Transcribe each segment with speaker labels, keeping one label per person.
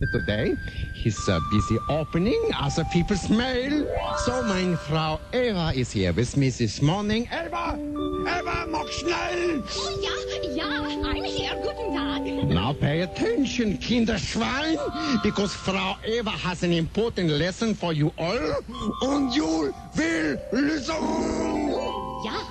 Speaker 1: Today, he's busy opening other people's mail. So, mein Frau Eva is here with me this morning. Eva, mach schnell!
Speaker 2: Oh, ja, I'm here. Guten Tag.
Speaker 1: Now pay attention, Kinderschwein, because Frau Eva has an important lesson for you all, and you will listen.
Speaker 2: Ja,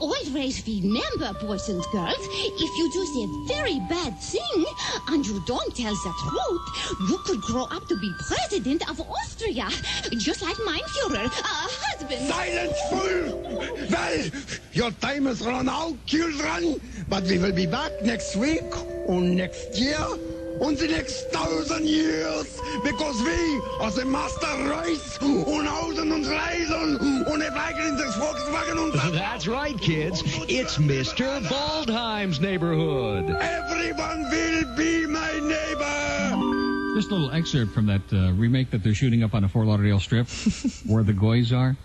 Speaker 2: always remember, boys and girls, if you do a very bad thing and you don't tell the truth, you could grow up to be president of Austria, just like mein Führer, husband.
Speaker 1: Silence, fool! Well, your time has run out, children, but we will be back next week, and next year, and the next 1,000 years, because we are the master race, und hausen und reisen, und in das Volkswagen und...
Speaker 3: That's right, kids. It's Mr. Waldheim's neighborhood.
Speaker 1: Everyone will be my neighbor!
Speaker 4: Just a little excerpt from that remake that they're shooting up on the Fort Lauderdale Strip, where the goys are.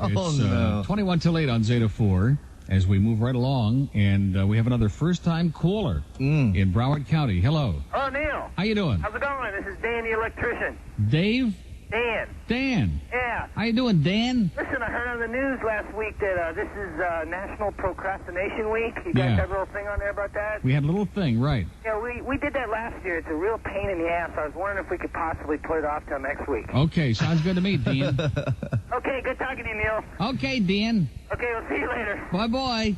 Speaker 4: It's 21 till 8 on Zeta 4. As we move right along, and we have another first-time caller in Broward County. Hello.
Speaker 5: Oh, Neil.
Speaker 4: How you doing?
Speaker 5: How's it going? This is Dan, the electrician.
Speaker 4: Dave?
Speaker 5: Dan.
Speaker 4: Dan.
Speaker 5: Yeah.
Speaker 4: How you doing, Dan?
Speaker 5: Listen, I heard on the news last week that this is National Procrastination Week. You guys have a little thing on there about that?
Speaker 4: We had a little thing, right.
Speaker 5: Yeah, we did that last year. It's a real pain in the ass. I was wondering if we could possibly put it off till next week.
Speaker 4: Okay, sounds good to me, Dan.
Speaker 5: Okay, good talking to you, Neil.
Speaker 4: Okay, Dan.
Speaker 5: Okay, we'll see you later.
Speaker 4: Bye-bye.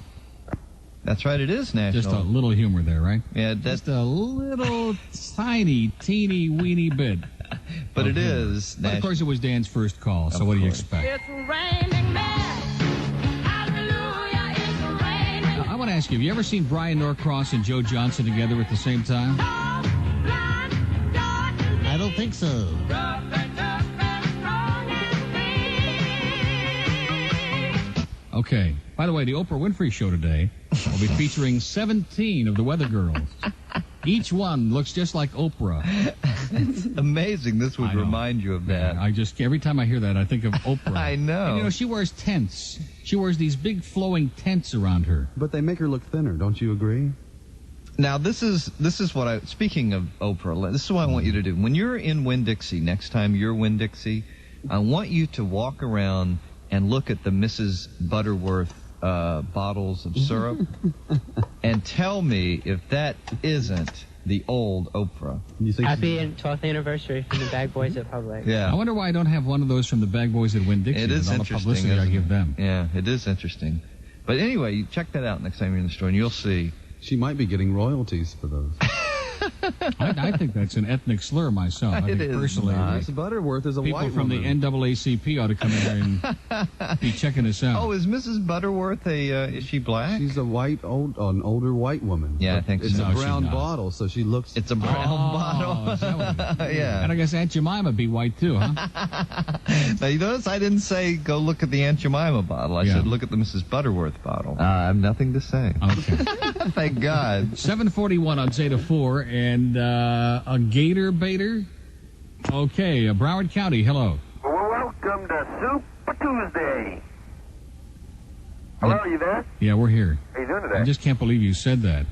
Speaker 6: That's right, it is national.
Speaker 4: Just a little humor there, right?
Speaker 6: Yeah,
Speaker 4: just a little tiny, teeny, weeny bit.
Speaker 6: But it is national.
Speaker 4: But of course, it was Dan's first call, so what do you expect?
Speaker 2: It's raining men. Hallelujah, it's raining.
Speaker 4: Now, I want to ask you, have you ever seen Brian Norcross and Joe Johnson together at the same time?
Speaker 7: I don't think so.
Speaker 4: Okay. By the way, the Oprah Winfrey Show today will be featuring 17 of the Weather Girls. Each one looks just like Oprah.
Speaker 6: It's amazing. This would remind you of that.
Speaker 4: Yeah, every time I hear that, I think of Oprah.
Speaker 6: I know.
Speaker 4: And, she wears tents. She wears these big flowing tents around her.
Speaker 7: But they make her look thinner, don't you agree?
Speaker 6: Now, this is what speaking of Oprah, this is what I want you to do. When you're in Winn-Dixie, next time you're Winn-Dixie, I want you to walk around and look at the Mrs. Butterworth bottles of syrup and tell me if that isn't the old Oprah.
Speaker 8: Happy 12th anniversary from the Bag Boys at Public.
Speaker 6: Yeah.
Speaker 4: I wonder why I don't have one of those from the Bag Boys at Winn-Dixie.
Speaker 6: It is
Speaker 4: all
Speaker 6: interesting,
Speaker 4: the publicity I give them.
Speaker 6: Yeah, it is interesting. But anyway, you check that out next time you're in the store, and you'll see.
Speaker 7: She might be getting royalties for those.
Speaker 4: I think that's an ethnic slur myself. I think personally.
Speaker 7: Miss Butterworth is a white
Speaker 4: people from
Speaker 7: woman.
Speaker 4: the NAACP ought to come in here and be checking us out.
Speaker 6: Oh, is Mrs. Butterworth is she black?
Speaker 7: She's an older white woman.
Speaker 6: Yeah, I think
Speaker 7: it's
Speaker 6: so.
Speaker 7: a brown bottle, so she looks...
Speaker 6: It's a brown bottle.
Speaker 4: Is that what it is?
Speaker 6: Yeah.
Speaker 4: And I guess Aunt Jemima be white too, huh?
Speaker 6: Now, you notice I didn't say go look at the Aunt Jemima bottle. I said look at the Mrs. Butterworth bottle. I have nothing to say.
Speaker 4: Okay.
Speaker 6: Thank God.
Speaker 4: 7:41 on Zeta 4, and a gator baiter. Okay, Broward County, hello.
Speaker 5: Well, welcome to Super Tuesday. Hello, are you there?
Speaker 4: Yeah, we're here.
Speaker 5: How you doing today?
Speaker 4: I just can't believe you said that.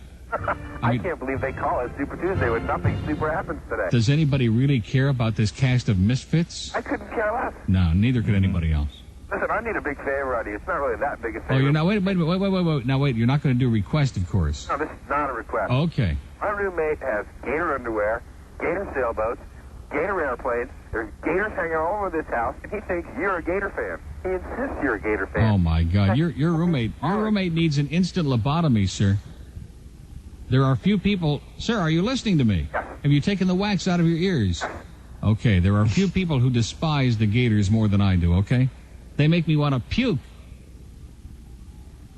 Speaker 5: I can't believe they call it Super Tuesday when nothing super happens today.
Speaker 4: Does anybody really care about this cast of misfits?
Speaker 5: I couldn't care less.
Speaker 4: No, neither could anybody else.
Speaker 5: Listen, I need a big favor out of you. It's not really that big a favor.
Speaker 4: Oh, you're not. Wait. Now, wait. You're not going to do a request, of course.
Speaker 5: No, this is not a request.
Speaker 4: Okay.
Speaker 5: My roommate has gator underwear, gator sailboats, gator airplanes. There's gators hanging all over this house, and he thinks you're a gator fan. He insists you're a gator fan.
Speaker 4: Oh my God, your roommate needs an instant lobotomy, sir. There are few people. Sir, are you listening to me?
Speaker 5: Yes.
Speaker 4: Have you taken the wax out of your ears? Okay, there are few people who despise the gators more than I do. Okay. They make me want to puke.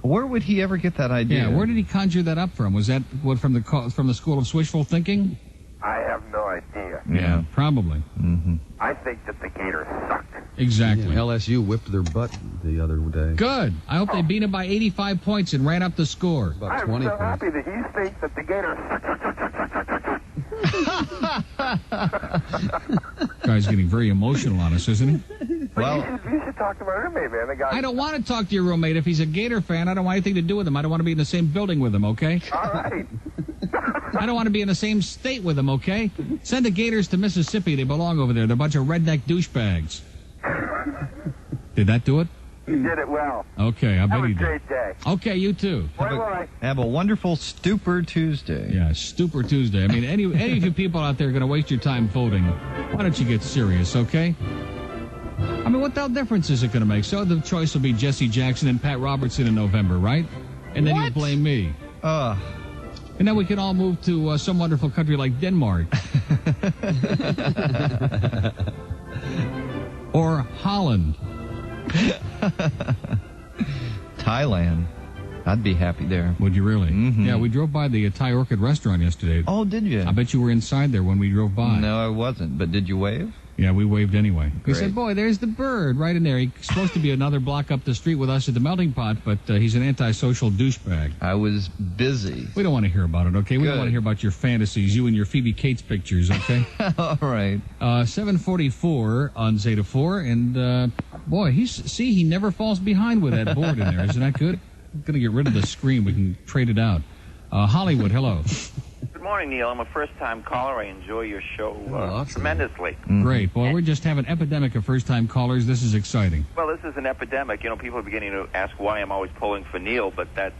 Speaker 6: Where would he ever get that idea?
Speaker 4: Yeah, where did he conjure that up from? Was that from the school of wishful thinking?
Speaker 5: I have no idea.
Speaker 4: Yeah, probably.
Speaker 6: Mm-hmm.
Speaker 5: I think that the gators sucked.
Speaker 4: Exactly.
Speaker 7: Yeah, LSU whipped their butt the other day.
Speaker 4: Good. I hope they beat him by 85 points and ran up the score.
Speaker 7: About
Speaker 5: I'm
Speaker 7: 20
Speaker 5: so
Speaker 7: points.
Speaker 5: happy that you think that the gators suck.
Speaker 4: Guy's getting very emotional on us, isn't he?
Speaker 5: Well, you should talk to my roommate, man. The guy.
Speaker 4: I don't want to talk to your roommate. If he's a Gator fan, I don't want anything to do with him. I don't want to be in the same building with him, okay?
Speaker 5: All right.
Speaker 4: I don't want to be in the same state with them, okay? Send the Gators to Mississippi. They belong over there. They're a bunch of redneck douchebags. Did that do it?
Speaker 5: You did it well.
Speaker 4: Okay, I bet
Speaker 5: Have a
Speaker 4: he did.
Speaker 5: great day.
Speaker 4: Okay, you too.
Speaker 5: Bye-bye.
Speaker 6: Have a wonderful Stupor Tuesday.
Speaker 4: Yeah, Stupor Tuesday. I mean, any of you people out there are going to waste your time voting. Why don't you get serious, okay? I mean, what the hell difference is it going to make? So the choice will be Jesse Jackson and Pat Robertson in November, right? And then you blame me. And then we can all move to some wonderful country like Denmark. Or Holland.
Speaker 6: Thailand. I'd be happy there.
Speaker 4: Would you really?
Speaker 6: Mm-hmm.
Speaker 4: Yeah, we drove by the Thai Orchid restaurant yesterday.
Speaker 6: Oh, did you?
Speaker 4: I bet you were inside there when we drove by.
Speaker 6: No, I wasn't. But did you wave?
Speaker 4: Yeah, we waved anyway. We
Speaker 6: Great.
Speaker 4: said, boy, there's the bird right in there. He's supposed to be another block up the street with us at the Melting Pot, but he's an antisocial douchebag.
Speaker 6: I was busy.
Speaker 4: We don't want to hear about it, okay? We don't
Speaker 6: Good.
Speaker 4: want to hear about your fantasies, you and your Phoebe Cates pictures, okay?
Speaker 6: All right.
Speaker 4: 7:44 on Zeta 4, and boy, he never falls behind with that board in there. Isn't that good? I'm going to get rid of the screen. We can trade it out. Hollywood, hello.
Speaker 9: Good morning, Neil. I'm a first-time caller. I enjoy your show
Speaker 7: awesome.
Speaker 9: tremendously.
Speaker 4: Great. Boy, we're just having an epidemic of first-time callers. This is exciting.
Speaker 9: Well, this is an epidemic. You know, people are beginning to ask why I'm always pulling for Neil, but that's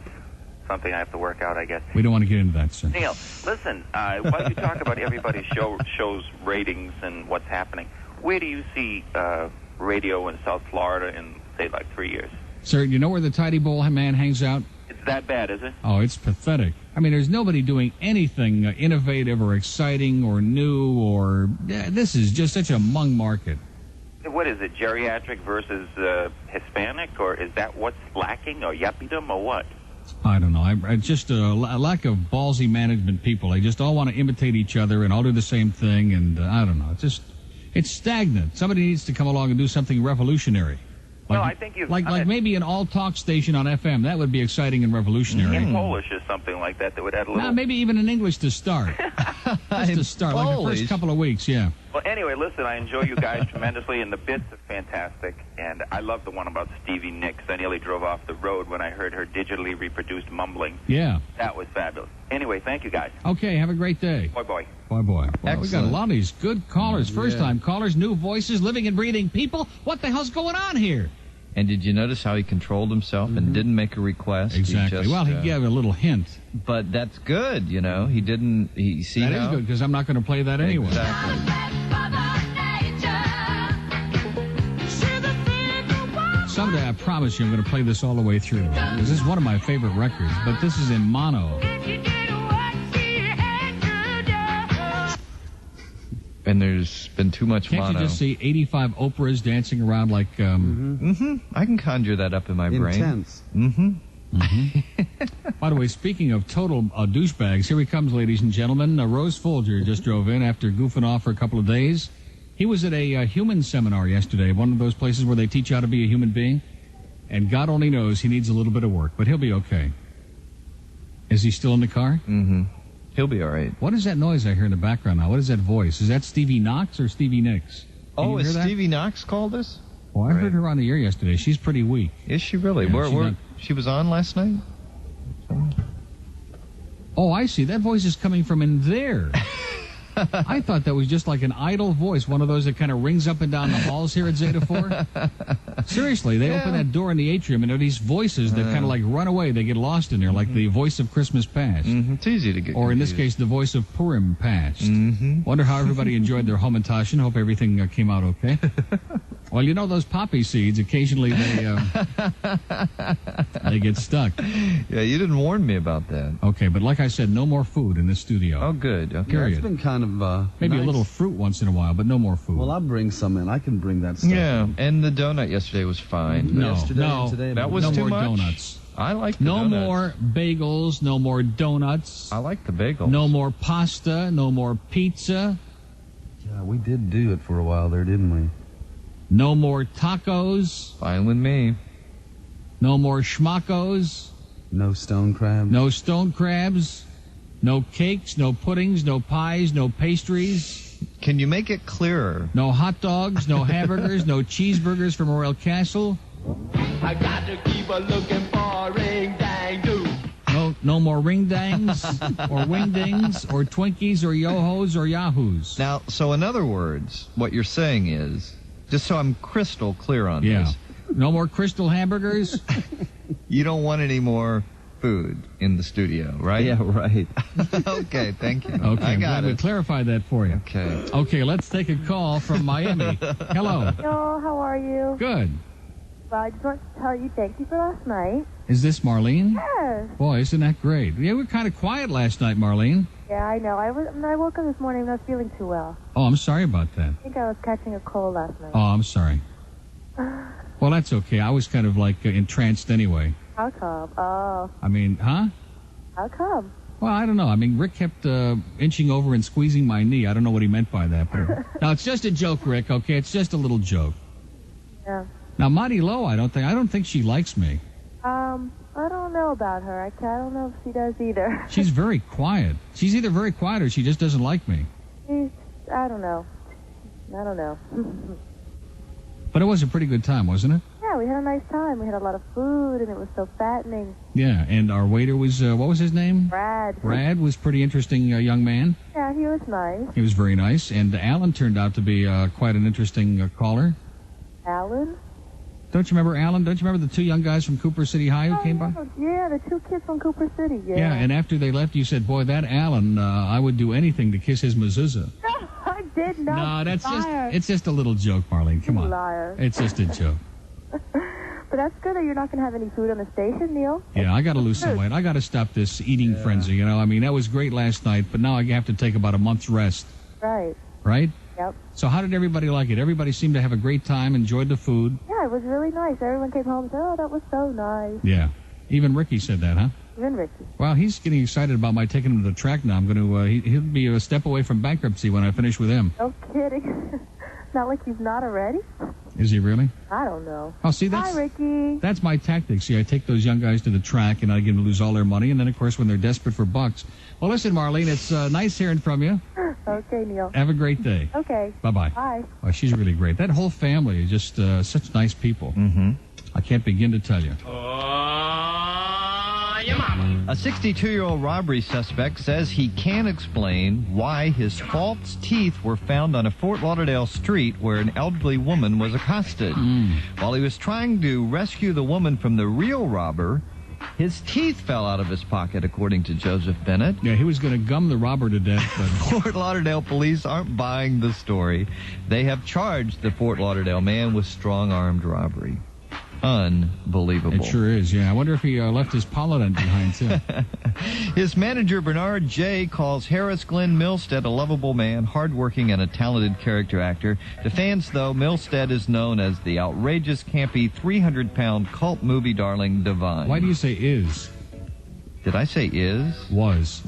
Speaker 9: something I have to work out, I guess.
Speaker 4: We don't want to get into that, sir.
Speaker 9: Neil, listen, while you talk about everybody's show's ratings and what's happening, where do you see radio in South Florida in, say, like 3 years?
Speaker 4: Sir, you know where the Tidy Bowl man hangs out?
Speaker 9: It's that bad, is it?
Speaker 4: Oh, it's pathetic. I mean, there's nobody doing anything innovative or exciting or new or... this is just such a mung market.
Speaker 9: What is it, geriatric versus Hispanic, or is that what's lacking, or yuppiedom, or what?
Speaker 4: I don't know. I just a lack of ballsy management people. They just all want to imitate each other and all do the same thing, and I don't know. It's stagnant. Somebody needs to come along and do something revolutionary.
Speaker 9: No, I think you've...
Speaker 4: Like maybe an all-talk station on FM. That would be exciting and revolutionary.
Speaker 9: In Polish or something like that would add a little...
Speaker 4: No, maybe even in English to start. Just to start, like the first couple of weeks, yeah.
Speaker 9: Well, anyway, listen, I enjoy you guys tremendously, and the bits are fantastic, and I love the one about Stevie Nicks. I nearly drove off the road when I heard her digitally reproduced mumbling.
Speaker 4: Yeah.
Speaker 9: That was fabulous. Anyway, thank you, guys.
Speaker 4: Okay, have a great day.
Speaker 9: Bye-bye.
Speaker 4: Bye-bye. Well, we got a lot of these good callers, first-time callers, new voices, living and breathing people. What the hell's going on here?
Speaker 6: And did you notice how he controlled himself and didn't make a request?
Speaker 4: Exactly. He gave a little hint.
Speaker 6: But that's good, you know. He didn't... That
Speaker 4: is good, because I'm not going to play that anyway.
Speaker 6: Exactly.
Speaker 4: Someday, I promise you, I'm going to play this all the way through. Because this is one of my favorite records, but this is in mono.
Speaker 6: And there's been too much mono.
Speaker 4: Can't you just see 85 Oprahs dancing around like...
Speaker 6: I can conjure that up in my brain.
Speaker 7: Intense.
Speaker 4: By the way, speaking of total douchebags, here he comes, ladies and gentlemen. Rose Folger just drove in after goofing off for a couple of days. He was at a human seminar yesterday, one of those places where they teach you how to be a human being. And God only knows he needs a little bit of work, but he'll be okay. Is he still in the car?
Speaker 6: Mm-hmm. He'll be all right.
Speaker 4: What is that noise I hear in the background now? What is that voice? Is that Stevie Knox or Stevie Nicks?
Speaker 6: Oh, is Stevie Knox called us?
Speaker 4: Oh, I heard her on the air yesterday. She's pretty weak.
Speaker 6: Is she really?
Speaker 4: Yeah,
Speaker 6: she was on last night?
Speaker 4: Oh, I see. That voice is coming from in there. I thought that was just like an idle voice, one of those that kind of rings up and down the halls here at Zeta 4. Seriously, they open that door in the atrium, and there are these voices that kind of like run away. They get lost in there, like the voice of Christmas Past.
Speaker 6: It's easy to get
Speaker 4: Or in this
Speaker 6: confused.
Speaker 4: case, the voice of Purim Past. Wonder how everybody enjoyed their Hamantaschen. Hope everything came out okay. Well, you know those poppy seeds, occasionally they get stuck.
Speaker 6: Yeah, you didn't warn me about that.
Speaker 4: Okay, but like I said, no more food in this studio.
Speaker 6: Oh, good. Okay.
Speaker 4: Period.
Speaker 7: It's been kind of
Speaker 4: maybe
Speaker 7: nice.
Speaker 4: a little fruit once in a while, but no more food.
Speaker 7: Well, I'll bring some in. I can bring that stuff.
Speaker 6: Yeah,
Speaker 7: in.
Speaker 6: and the donut yesterday was fine.
Speaker 4: No,
Speaker 7: Yesterday
Speaker 4: no,
Speaker 7: and today,
Speaker 6: that was
Speaker 4: no
Speaker 6: too
Speaker 4: more
Speaker 6: much.
Speaker 4: donuts.
Speaker 6: I like the
Speaker 4: No
Speaker 6: donuts.
Speaker 4: more bagels, no more donuts.
Speaker 6: I like the bagels.
Speaker 4: No more pasta, no more pizza,
Speaker 7: Yeah, we did do it for a while there, didn't we?
Speaker 4: no more tacos,
Speaker 6: Fine with me.
Speaker 4: no more schmackos,
Speaker 7: No stone crab.
Speaker 4: no stone crabs, no cakes, no puddings, no pies, no pastries,
Speaker 6: Can you make it clearer?
Speaker 4: no hot dogs, no hamburgers, no cheeseburgers from Royal Castle.
Speaker 10: I got to keep a looking for ring dang do.
Speaker 4: No more ring-dangs or wing-dings or Twinkies or Yo-Hos or Yahoos.
Speaker 6: Now, so in other words, what you're saying is, just so I'm crystal clear on this.
Speaker 4: No more Crystal hamburgers?
Speaker 6: You don't want any more food in the studio, right?
Speaker 7: Yeah, right.
Speaker 6: Okay, thank you.
Speaker 4: Okay,
Speaker 6: I
Speaker 4: I'm
Speaker 6: got
Speaker 4: glad we
Speaker 6: it.
Speaker 4: clarified that for you.
Speaker 6: Okay.
Speaker 4: Okay, let's take a call from Miami. Hello.
Speaker 10: Hello, how are you?
Speaker 4: Good.
Speaker 10: Well, I just want to tell you thank you for last night.
Speaker 4: Is this Marlene?
Speaker 10: Yes.
Speaker 4: Boy, isn't that great? Yeah, we were kind of quiet last night, Marlene.
Speaker 10: Yeah, I know. When I woke up this morning, I was feeling too well.
Speaker 4: Oh, I'm sorry about that.
Speaker 10: I think I was catching a cold last night.
Speaker 4: Oh, I'm sorry. Well, that's okay. I was kind of like entranced anyway.
Speaker 10: How come? Oh.
Speaker 4: I mean, huh?
Speaker 10: How come?
Speaker 4: Well, I don't know. I mean, Rick kept inching over and squeezing my knee. I don't know what he meant by that. But now, it's just a joke, Rick, okay? It's just a little joke.
Speaker 10: Yeah.
Speaker 4: Now, Monty Lowe, I don't think she likes me.
Speaker 10: I don't know about her. I don't know if she does either.
Speaker 4: She's very quiet. She's either very quiet or she just doesn't like me.
Speaker 10: I don't know.
Speaker 4: But it was a pretty good time, wasn't it?
Speaker 10: Yeah, we had a nice time. We had a lot of food, and it was so fattening.
Speaker 4: Yeah, and our waiter was, what was his name?
Speaker 10: Brad.
Speaker 4: Brad was pretty interesting young man.
Speaker 10: Yeah, he was nice.
Speaker 4: He was very nice. And Alan turned out to be quite an interesting caller.
Speaker 10: Alan?
Speaker 4: Don't you remember Alan? Don't you remember the two young guys from Cooper City High who came by?
Speaker 10: Yeah, the two kids from Cooper City, yeah.
Speaker 4: Yeah, and after they left, you said, boy, that Alan, I would do anything to kiss his mezuzah.
Speaker 10: No, I did not.
Speaker 4: No, it's just a little joke, Marlene. Come on.
Speaker 10: Liar.
Speaker 4: It's just a joke.
Speaker 10: But that's good that you're not going to have any food on the station, Neil.
Speaker 4: Yeah, I got to lose some weight. I got to stop this eating frenzy, you know. I mean, that was great last night, but now I have to take about a month's rest.
Speaker 10: Right.
Speaker 4: Right?
Speaker 10: Yep.
Speaker 4: So how did everybody like it? Everybody seemed to have a great time, enjoyed the food.
Speaker 10: Yeah, it was really nice. Everyone came home and said, oh, that was so nice.
Speaker 4: Yeah. Even Ricky said that, huh?
Speaker 10: Even Ricky.
Speaker 4: Well, he's getting excited about my taking him to the track now. I'm going to, he'll be a step away from bankruptcy when I finish with him.
Speaker 10: No kidding. Not like he's not already.
Speaker 4: Is he really?
Speaker 10: I don't know.
Speaker 4: Oh, see, that's...
Speaker 10: Hi, Ricky.
Speaker 4: That's my tactic. See, I take those young guys to the track, and I get them to lose all their money, and then, of course, when they're desperate for bucks... Well, listen, Marlene, it's nice hearing from you.
Speaker 10: Okay, Neil.
Speaker 4: Have a great day.
Speaker 10: Okay.
Speaker 4: Bye-bye.
Speaker 10: Bye.
Speaker 4: Well, she's really great. That whole family is just such nice people.
Speaker 6: Mm-hmm.
Speaker 4: I can't begin to tell you.
Speaker 6: A 62-year-old robbery suspect says he can't explain why his false teeth were found on a Fort Lauderdale street where an elderly woman was accosted. While he was trying to rescue the woman from the real robber, his teeth fell out of his pocket, according to Joseph Bennett.
Speaker 4: Yeah, he was going to gum the robber to death. But...
Speaker 6: Fort Lauderdale police aren't buying the story. They have charged the Fort Lauderdale man with strong-armed robbery. Unbelievable.
Speaker 4: It sure is, yeah. I wonder if he left his polydent behind, too.
Speaker 6: His manager, Bernard J., calls Harris Glenn Milstead a lovable man, hardworking, and a talented character actor. To fans, though, Milstead is known as the outrageous, campy, 300-pound cult movie darling Divine.
Speaker 4: Why do you say is?
Speaker 6: Did I say is?
Speaker 4: Was.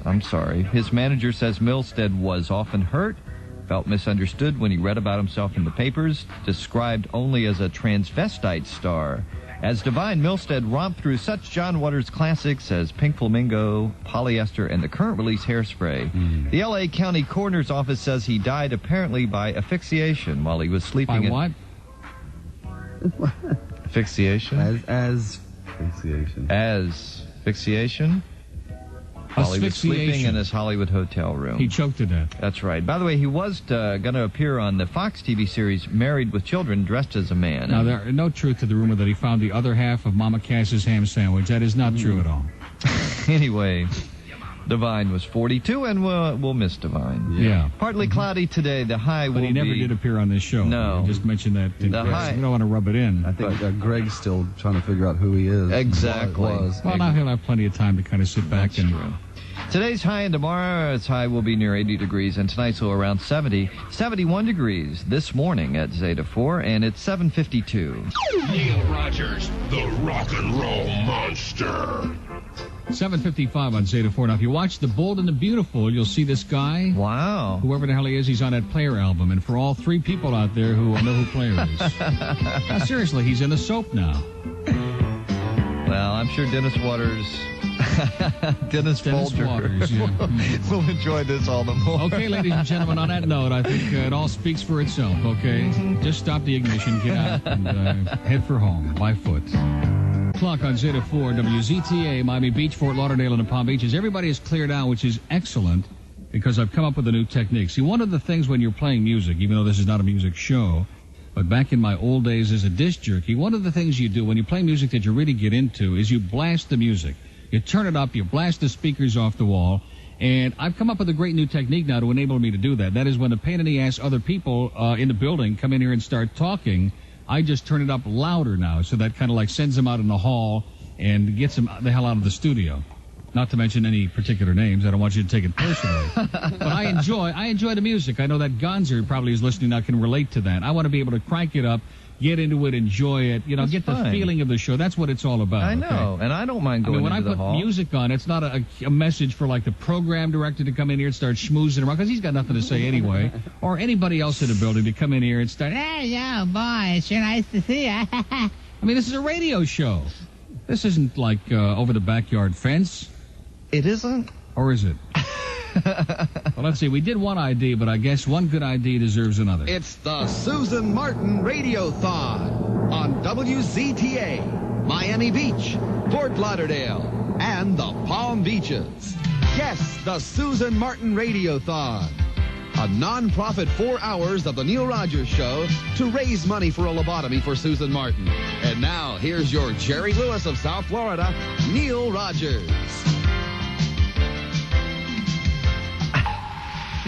Speaker 6: I'm sorry. His manager says Milstead was often hurt, felt misunderstood when he read about himself in the papers, described only as a transvestite star. As Divine, Milstead romped through such John Waters classics as Pink Flamingo, Polyester, and the current release Hairspray. The L.A. County Coroner's Office says he died apparently by asphyxiation while he was sleeping.
Speaker 4: By what?
Speaker 6: Asphyxiation?
Speaker 7: As asphyxiation.
Speaker 6: As asphyxiation? While he was sleeping in his Hollywood hotel room.
Speaker 4: He choked to death.
Speaker 6: That's right. By the way, he was going to appear on the Fox TV series Married with Children, dressed as a man.
Speaker 4: Now, there is no truth to the rumor that he found the other half of Mama Cass's ham sandwich. That is not true at all.
Speaker 6: Anyway, Divine was 42, and we'll miss Divine.
Speaker 4: Yeah.
Speaker 6: Partly cloudy today. The high will be...
Speaker 4: But he never did appear on this show.
Speaker 6: No.
Speaker 4: I just mentioned that. We don't want to rub it in.
Speaker 7: I think Greg's still trying to figure out who he is.
Speaker 6: Exactly.
Speaker 4: Well, now he'll have plenty of time to kind of sit back.
Speaker 6: That's true. Today's high and tomorrow's high will be near 80 degrees, and tonight's will around 70. 71 degrees this morning at Zeta 4, and it's 7:52.
Speaker 11: Neil Rogers, the rock and roll monster.
Speaker 4: 7:55 on Zeta 4. Now, if you watch The Bold and the Beautiful, you'll see this guy.
Speaker 6: Wow.
Speaker 4: Whoever the hell he is, he's on that Player album. And for all three people out there who know who Player is. Now, seriously, he's in the soap now.
Speaker 6: Well, I'm sure Dennis Waters... Dennis Folger
Speaker 4: Waters, yeah.
Speaker 6: will enjoy this all the more.
Speaker 4: Okay, ladies and gentlemen, on that note, I think it all speaks for itself, okay? Just stop the ignition, get out, and head for home by foot. O'clock on Zeta 4, WZTA, Miami Beach, Fort Lauderdale, and the Palm Beaches. Everybody is cleared out, which is excellent, because I've come up with a new technique. See, one of the things when you're playing music, even though this is not a music show, but back in my old days as a disc jockey, one of the things you do when you play music that you really get into is you blast the music. You turn it up, you blast the speakers off the wall, and I've come up with a great new technique now to enable me to do that. That is, when the pain in the ass other people in the building come in here and start talking, I just turn it up louder now, so that kind of like sends them out in the hall and gets them the hell out of the studio. Not to mention any particular names. I don't want you to take it personally. But I enjoy the music. I know that Gonzer probably is listening now, can relate to that. I want to be able to crank it up, get into it, enjoy it, you know, get the feeling of the show. That's what it's all about.
Speaker 6: I know,
Speaker 4: okay?
Speaker 6: and I don't mind going
Speaker 4: when
Speaker 6: into the hall.
Speaker 4: When I put music on, it's not a message for like the program director to come in here and start schmoozing around, because he's got nothing to say anyway, or anybody else in the building to come in here and start, hey, yo, boy, it's sure nice to see you. I mean, this is a radio show. This isn't like over the backyard fence.
Speaker 6: It isn't?
Speaker 4: Or is it? Well, let's see. We did one ID, but I guess one good ID deserves another.
Speaker 12: It's the Susan Martin Radiothon on WZTA, Miami Beach, Fort Lauderdale, and the Palm Beaches. Yes, the Susan Martin Radiothon. A non-profit 4 hours of the Neil Rogers Show to raise money for a lobotomy for Susan Martin. And now, here's your Jerry Lewis of South Florida, Neil Rogers.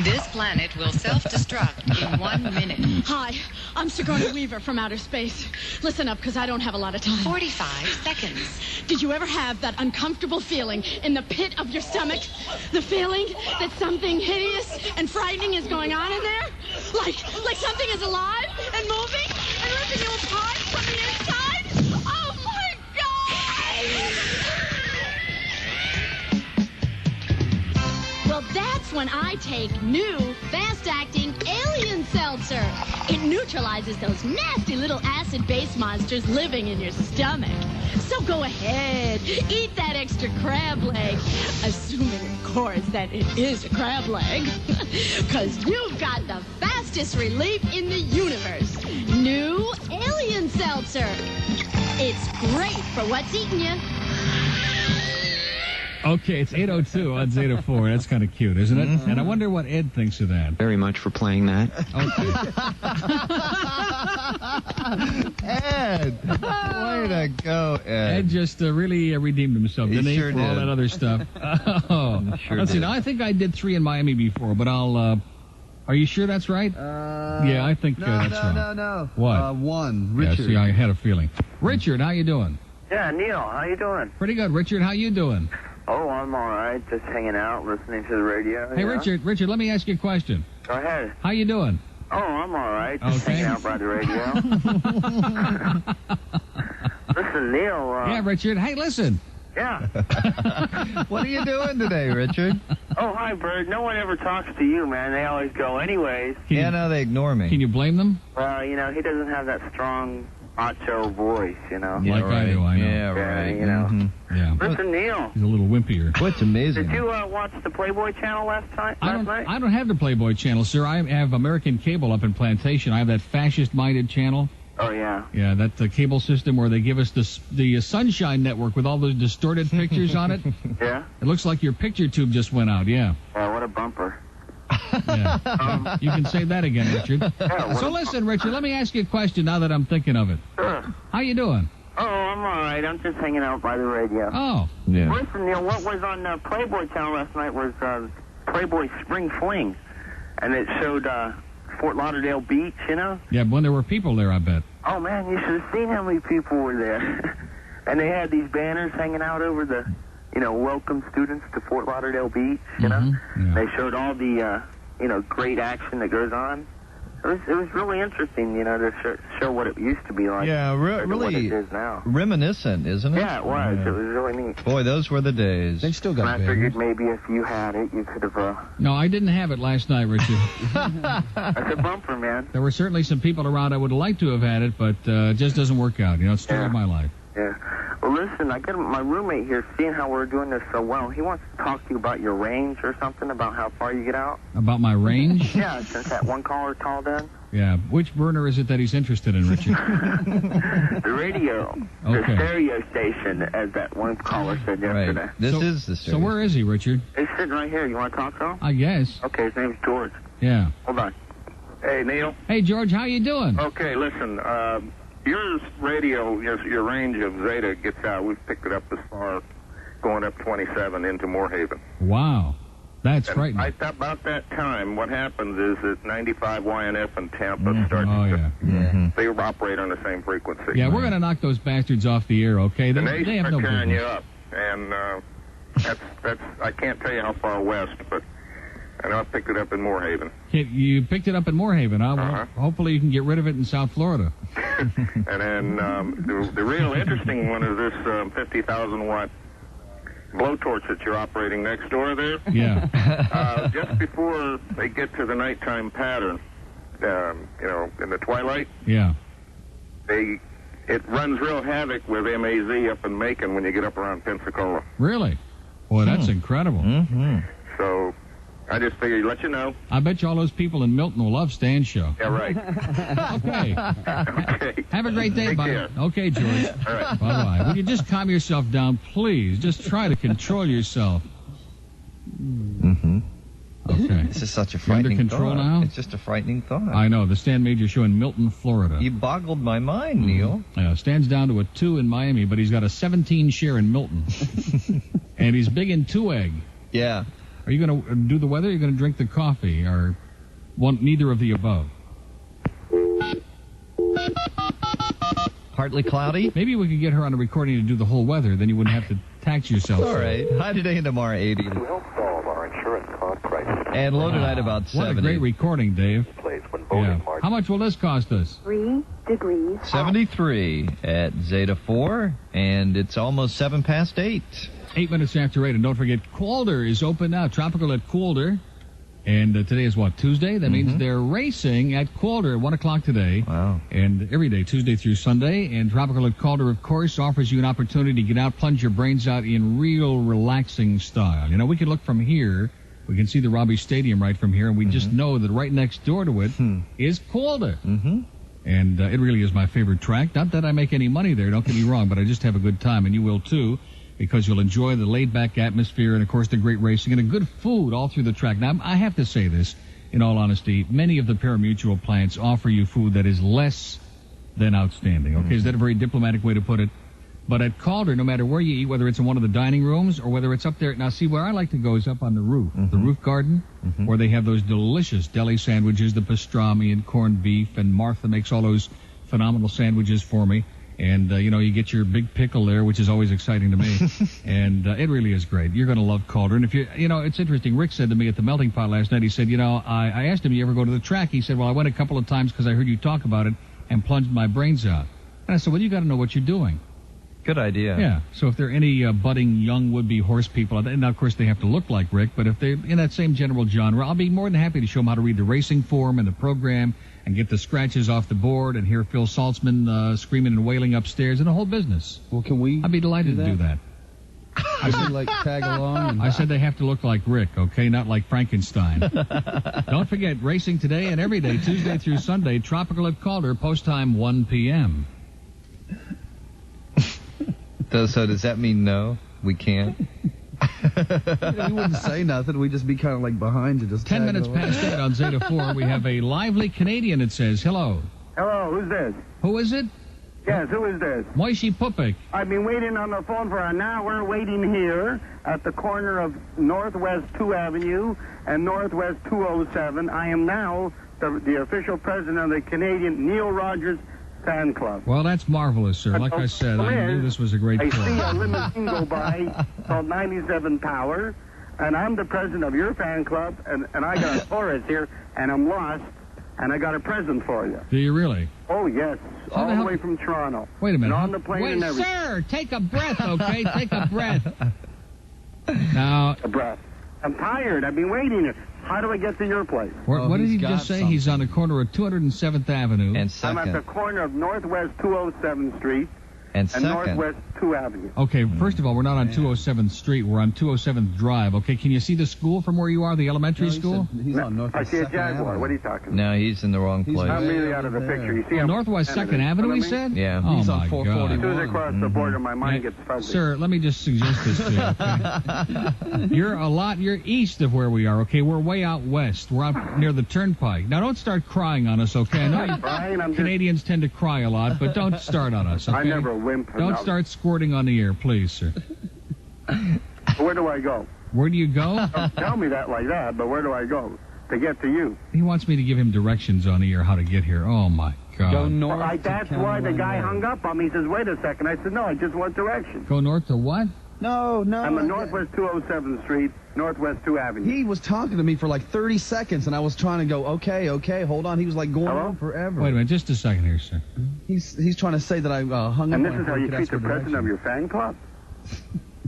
Speaker 13: This planet will self-destruct in 1 minute.
Speaker 14: Hi, I'm Sigourney Weaver from outer space. Listen up, because I don't have a lot of time.
Speaker 13: 45 seconds.
Speaker 14: Did you ever have that uncomfortable feeling in the pit of your stomach? The feeling that something hideous and frightening is going on in there? Like something is alive and moving and ripping you apart from the inside? Oh, my God! Well, that's when I take new, fast-acting alien seltzer. It neutralizes those nasty little acid-base monsters living in your stomach. So go ahead, eat that extra crab leg, assuming, of course, that it is a crab leg, because you've got the fastest relief in the universe. New alien seltzer. It's great for what's eating you.
Speaker 4: Okay, it's 8:02 on Zeta 4. That's kind of cute, isn't it? Mm-hmm. And I wonder what Ed thinks of that.
Speaker 8: Very much for playing that.
Speaker 4: Okay.
Speaker 6: Ed! Way to go, Ed.
Speaker 4: Ed just really redeemed himself, didn't he?
Speaker 6: Sure
Speaker 4: for
Speaker 6: did.
Speaker 4: all that other stuff. Oh.
Speaker 6: Sure
Speaker 4: Let's see,
Speaker 6: did.
Speaker 4: now I think I did 3 in Miami before, but I'll, are you sure that's right? Yeah, I think that's right.
Speaker 7: No.
Speaker 4: What?
Speaker 7: 1. Richard.
Speaker 4: Yeah, see, I had a feeling. Richard, how you doing?
Speaker 5: Yeah, Neil, how you doing?
Speaker 4: Pretty good. Richard, how you doing?
Speaker 5: Oh, I'm all right. Just hanging out, listening to the radio.
Speaker 4: Hey,
Speaker 5: you know?
Speaker 4: Richard, let me ask you a question.
Speaker 5: Go ahead.
Speaker 4: How you doing?
Speaker 5: Oh, I'm all right. Just
Speaker 4: Okay.
Speaker 5: hanging out by the radio. Listen, Neil.
Speaker 4: Yeah, Richard. Hey, listen.
Speaker 5: Yeah.
Speaker 6: What are you doing today, Richard?
Speaker 5: Oh, hi, Bird. No one ever talks to you, man. They always go anyways.
Speaker 6: No, they ignore me.
Speaker 4: Can you blame them?
Speaker 5: Well, you know, he doesn't have that strong macho voice, you know.
Speaker 4: Like I do, I know.
Speaker 6: Yeah, right.
Speaker 5: you know.
Speaker 6: Mm-hmm.
Speaker 4: Yeah.
Speaker 5: Listen, Neil.
Speaker 4: He's a little wimpier.
Speaker 6: What's amazing?
Speaker 5: Did you watch the Playboy channel last night?
Speaker 4: I don't have the Playboy channel, sir. I have American Cable up in Plantation. I have that fascist-minded channel.
Speaker 5: Oh, yeah.
Speaker 4: Yeah, that's the cable system where they give us the Sunshine Network with all those distorted pictures on it.
Speaker 5: Yeah?
Speaker 4: It looks like your picture tube just went out, yeah.
Speaker 5: What a bumper.
Speaker 4: Yeah. You can say that again, Richard.
Speaker 5: Yeah,
Speaker 4: So listen, Richard, let me ask you a question now that I'm thinking of it.
Speaker 5: Sure.
Speaker 4: How you doing?
Speaker 5: Oh, I'm all right. I'm just hanging out by the radio.
Speaker 4: Oh.
Speaker 6: Yeah.
Speaker 5: Listen, Neil, what was on Playboy channel last night was Playboy Spring Fling. And it showed Fort Lauderdale Beach, you know?
Speaker 4: Yeah, when there were people there, I bet.
Speaker 5: Oh, man, you should have seen how many people were there. And they had these banners hanging out over the, you know, welcome students to Fort Lauderdale Beach, you know?
Speaker 4: Yeah.
Speaker 5: They showed all the, you know, great action that goes on. It was really interesting, you know, to show what it used to be like.
Speaker 6: Yeah,
Speaker 5: compared to what
Speaker 6: really
Speaker 5: it is now.
Speaker 6: reminiscent, isn't it?
Speaker 5: Yeah, it was. It was really neat.
Speaker 6: Boy, those were the days.
Speaker 7: They still
Speaker 5: And
Speaker 7: got
Speaker 5: I
Speaker 7: banners.
Speaker 5: figured maybe if you had it, you could have,
Speaker 4: No, I didn't have it last night, Richard.
Speaker 5: that's a bumper, man.
Speaker 4: There were certainly some people around I would have liked to have had it, but it just doesn't work out. You know, it's the story of my life.
Speaker 5: Yeah. Well, listen, I got my roommate here seeing how we're doing this so well. He wants to talk to you about your range or something, about how far you get out.
Speaker 4: About my range?
Speaker 5: Yeah, since that one caller called in.
Speaker 4: Yeah. Which burner is it that he's interested in, Richard?
Speaker 5: The radio. The stereo station, as that one caller said yesterday.
Speaker 6: Right. This is the stereo.
Speaker 4: So where is he, Richard?
Speaker 5: He's sitting right here. You want to talk to him?
Speaker 4: I guess.
Speaker 5: Okay, his name's George.
Speaker 4: Yeah.
Speaker 5: Hold on. Hey, Neil.
Speaker 4: Hey, George, how you doing?
Speaker 5: Okay, listen, your radio, your range of Zeta gets out. We've picked it up as far, going up 27 into Moorhaven.
Speaker 4: Wow. That's frightening.
Speaker 5: About that time, what happens is that 95 YNF and Tampa start to they operate on the same frequency.
Speaker 4: Yeah, we're going to knock those bastards off the air, okay?
Speaker 5: They
Speaker 4: have
Speaker 5: start
Speaker 4: no
Speaker 5: carrying
Speaker 4: business.
Speaker 5: you up. And that's I can't tell you how far west, but I know I picked it up in Moorhaven.
Speaker 4: You picked it up in Moorhaven, huh? Well, hopefully you can get rid of it in South Florida.
Speaker 5: And then the real interesting one is this 50,000 watt blowtorch that you're operating next door there.
Speaker 4: Yeah.
Speaker 5: Just before they get to the nighttime pattern, in the twilight.
Speaker 4: Yeah.
Speaker 5: It runs real havoc with MAZ up in Macon when you get up around Pensacola.
Speaker 4: Really? Boy, that's incredible.
Speaker 5: So I just figured let you know.
Speaker 4: I bet you all those people in Milton will love Stan's show.
Speaker 5: Yeah, right.
Speaker 4: Okay. Have a great day,
Speaker 5: Take
Speaker 4: buddy.
Speaker 5: care.
Speaker 4: Okay, George.
Speaker 5: All right.
Speaker 4: Bye-bye. Will you just calm yourself down, please? Just try to control yourself. Okay.
Speaker 6: This is such a
Speaker 4: You
Speaker 6: frightening
Speaker 4: under control
Speaker 6: thought.
Speaker 4: now?
Speaker 6: It's just a frightening thought.
Speaker 4: I know. The Stan Major show in Milton, Florida.
Speaker 6: You boggled my mind, Neil.
Speaker 4: Yeah, Stan's down to a 2 in Miami, but he's got a 17 share in Milton. And he's big in 2-egg.
Speaker 6: Yeah.
Speaker 4: Are you going to do the weather or are you going to drink the coffee? Or neither of the above?
Speaker 6: Partly cloudy?
Speaker 4: Maybe we could get her on a recording to do the whole weather. Then you wouldn't have to tax yourself.
Speaker 6: All right. High today and tomorrow, 80.
Speaker 5: To help solve our insurance cost crisis.
Speaker 6: And low tonight about 70.
Speaker 4: What a great recording, Dave. Yeah. How much will this cost us?
Speaker 10: 3 degrees.
Speaker 6: 73 at Zeta 4, and it's almost 7 past 8.
Speaker 4: 8 minutes after 8, and don't forget, Calder is open now. Tropical at Calder. And today is what, Tuesday? That means they're racing at Calder at 1 o'clock today.
Speaker 6: Wow.
Speaker 4: And every day, Tuesday through Sunday. And Tropical at Calder, of course, offers you an opportunity to get out, plunge your brains out in real relaxing style. You know, we can look from here. We can see the Robbie Stadium right from here, and we just know that right next door to it is Calder. And it really is my favorite track. Not that I make any money there, don't get me wrong, but I just have a good time, and you will too, because you'll enjoy the laid-back atmosphere and, of course, the great racing and the good food all through the track. Now, I have to say this, in all honesty, many of the pari-mutuel plants offer you food that is less than outstanding. Okay, is that a very diplomatic way to put it? But at Calder, no matter where you eat, whether it's in one of the dining rooms or whether it's up there. Now, see, where I like to go is up on the roof, the roof garden, where they have those delicious deli sandwiches, the pastrami and corned beef, and Martha makes all those phenomenal sandwiches for me. And, you get your big pickle there, which is always exciting to me. And it really is great. You're going to love Calder. And if it's interesting. Rick said to me at the melting pot last night, he said, I asked him, you ever go to the track? He said, well, I went a couple of times because I heard you talk about it and plunged my brains out. And I said, well, you got to know what you're doing.
Speaker 6: Good idea.
Speaker 4: Yeah. So if there are any budding young would-be horse people, and of course they have to look like Rick, but if they're in that same general genre, I'll be more than happy to show them how to read the racing form and the program and get the scratches off the board and hear Phil Saltzman screaming and wailing upstairs and the whole business.
Speaker 7: Well, can we?
Speaker 4: I'd be delighted to do that.
Speaker 7: I said, like, tag along.
Speaker 4: I said they have to look like Rick, okay, not like Frankenstein. Don't forget, racing today and every day, Tuesday through Sunday, Tropical at Calder, post time 1 p.m.
Speaker 6: So does that mean no? We can't?
Speaker 7: We wouldn't say nothing. We'd just be kind of like behind you. Just
Speaker 4: 10 minutes past 8 on Zeta 4, we have a lively Canadian that says, hello.
Speaker 15: Hello, who's this?
Speaker 4: Who is it?
Speaker 15: Yes, who is this?
Speaker 4: Moishi Pupik.
Speaker 15: I've been waiting on the phone for an hour, waiting here at the corner of Northwest 2 Avenue and Northwest 207. I am now the official president of the Canadian Neil Rogers Fan Club.
Speaker 4: Well, that's marvelous, sir. Like I said, I knew this was a great
Speaker 15: I
Speaker 4: call.
Speaker 15: see a limousine go by called 97 Power, and I'm the president of your fan club, and I got a Taurus here, and I'm lost, and I got a present for you.
Speaker 4: Do you really?
Speaker 15: Oh, yes.
Speaker 4: How
Speaker 15: All
Speaker 4: the
Speaker 15: the
Speaker 4: hell-
Speaker 15: way from Toronto.
Speaker 4: Wait a minute.
Speaker 15: And on the plane
Speaker 4: Wait,
Speaker 15: and everything.
Speaker 4: sir, take a breath, okay? Take a breath. Now,
Speaker 15: A breath. I'm tired. I've been waiting here. How do I get to your place?
Speaker 4: what did he just say? He's on the corner of 207th Avenue.
Speaker 6: And
Speaker 15: I'm at the corner of Northwest 207th Street
Speaker 6: And
Speaker 15: and
Speaker 6: second.
Speaker 15: Northwest 2 Avenue.
Speaker 4: Okay, first of all, we're not on 207th Street. We're on 207th Drive. Okay, can you see the school from where you are, the elementary school?
Speaker 7: He's on Northwest
Speaker 15: I see a
Speaker 7: 2nd
Speaker 15: Jaguar.
Speaker 7: Avenue.
Speaker 15: What are you talking about?
Speaker 6: No, he's in the wrong place.
Speaker 15: I'm really out of the picture. You see,
Speaker 4: Northwest 2nd Avenue, he said?
Speaker 6: Yeah.
Speaker 4: Oh,
Speaker 7: He's on
Speaker 4: my
Speaker 7: 441.
Speaker 15: As soon as I
Speaker 4: God.
Speaker 15: cross the border, my mind gets fuzzy.
Speaker 4: Sir, let me just suggest this to you, okay? You're east of where we are, okay? We're way out west. We're out near the turnpike. Now, don't start crying on us, okay? I know
Speaker 15: Brian,
Speaker 4: Canadians tend to cry a lot, but don't start on us, okay?
Speaker 15: I never whimper.
Speaker 4: Don't start squirting on the air, please, sir.
Speaker 15: Where do I go?
Speaker 4: Where do you go?
Speaker 15: Don't tell me that like that, but where do I go to get to you?
Speaker 4: He wants me to give him directions on the air how to get here. Oh, my God.
Speaker 7: Go north.
Speaker 15: That's why the guy hung up on me. He says, wait a second. I said, no, I just want directions.
Speaker 4: Go north to what?
Speaker 7: No.
Speaker 15: I'm on Northwest 207th Street, Northwest 2 Avenue.
Speaker 7: He was talking to me for like 30 seconds, and I was trying to go, okay, hold on. He was like going on forever.
Speaker 4: Wait a minute, just a second here, sir.
Speaker 7: He's trying to say that I hung up
Speaker 15: And
Speaker 7: on
Speaker 15: this
Speaker 7: him
Speaker 15: is how
Speaker 7: before he
Speaker 15: you
Speaker 7: could
Speaker 15: treat
Speaker 7: ask
Speaker 15: the
Speaker 7: for
Speaker 15: president of
Speaker 7: directions.
Speaker 15: your fan club?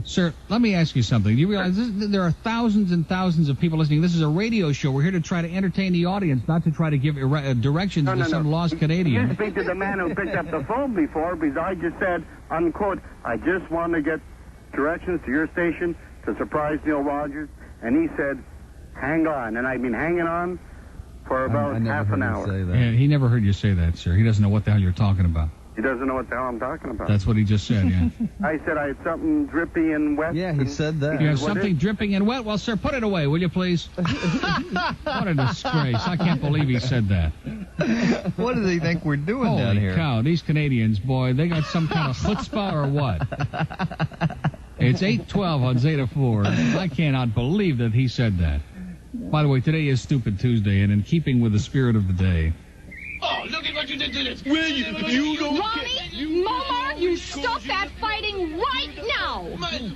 Speaker 4: Sir, let me ask you something. Do you realize there are thousands and thousands of people listening? This is a radio show. We're here to try to entertain the audience, not to try to give directions to some lost Canadian.
Speaker 15: You speak to the man who picked up the phone before, because I just said, unquote, I just want to get directions to your station to surprise Neil Rogers. And he said, hang on. And I've been hanging on for about half an hour.
Speaker 4: Yeah, he never heard you say that, sir. He doesn't know what the hell you're talking about.
Speaker 15: He doesn't know what the hell I'm talking about.
Speaker 4: That's what he just said, yeah.
Speaker 15: I said I had something drippy and wet.
Speaker 7: Yeah, he said that.
Speaker 4: You have something dripping and wet? Well, sir, put it away, will you, please? What a disgrace. I can't believe he said that.
Speaker 6: What does he think we're doing down
Speaker 4: Holy
Speaker 6: here?
Speaker 4: cow, these Canadians, boy, they got some kind of chutzpah or what? It's 8:12 on Zeta 4. I cannot believe that he said that. By the way, today is Stupid Tuesday, and in keeping with the spirit of the day...
Speaker 11: Oh, look at what you did to this. Well, you don't
Speaker 14: Ronnie, Mama, you stop that fighting right now.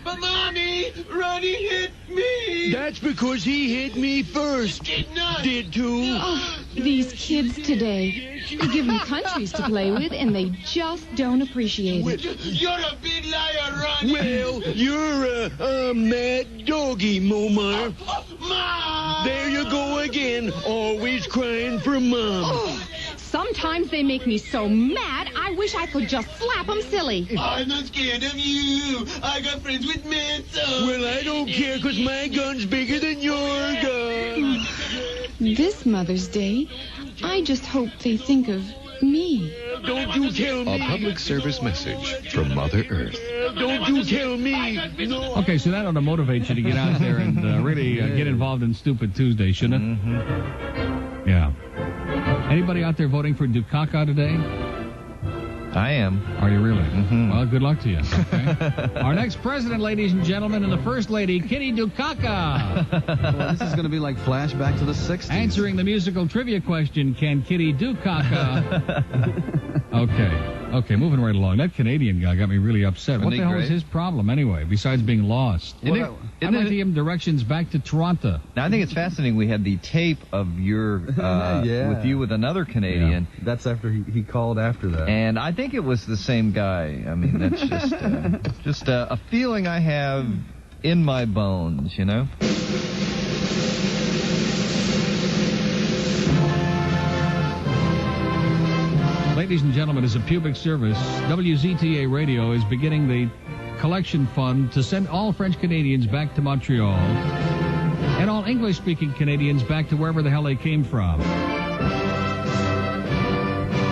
Speaker 11: But Mommy, Ronnie hit me.
Speaker 1: That's because he hit me first. Did too.
Speaker 14: Oh, these kids today, you give them countries to play with, and they just don't appreciate it.
Speaker 11: You're a big liar, Ronnie.
Speaker 1: Well, you're a mad doggy, Momar.
Speaker 11: Mom!
Speaker 1: There you go again, always crying for Mom.
Speaker 14: Oh, sometimes they make me so mad, I wish I could just slap them silly.
Speaker 11: I'm not scared of you. I got friends with men, so...
Speaker 1: Well, I don't care, 'cause my gun's bigger than your gun.
Speaker 14: This Mother's Day, I just hope they think of me.
Speaker 1: Don't you tell me.
Speaker 16: A public service message from Mother Earth.
Speaker 1: Don't you tell me. No.
Speaker 4: Okay, so that ought to motivate you to get out there and really get involved in Stupid Tuesday, shouldn't it? Mm-hmm. Yeah. Anybody out there voting for Dukaka today?
Speaker 6: I am.
Speaker 4: Are you really? Mm-hmm. Well, good luck to you. Okay? Our next president, ladies and gentlemen, and the first lady, Kitty Dukaka.
Speaker 7: Well, this is going to be like flashback to the 60s.
Speaker 4: Answering the musical trivia question, can Kitty Dukaka? Okay, moving right along. That Canadian guy got me really upset. What the hell was his problem anyway, besides being lost? I'd like to give him directions back to Toronto.
Speaker 6: Now, I think it's fascinating we have the tape of your, with you with another Canadian.
Speaker 7: Yeah. That's after he called after that.
Speaker 6: And I think it was the same guy. I mean, that's just a feeling I have in my bones, you know?
Speaker 4: Ladies and gentlemen, as a public service, WZTA Radio is beginning the collection fund to send all French Canadians back to Montreal and all English-speaking Canadians back to wherever the hell they came from.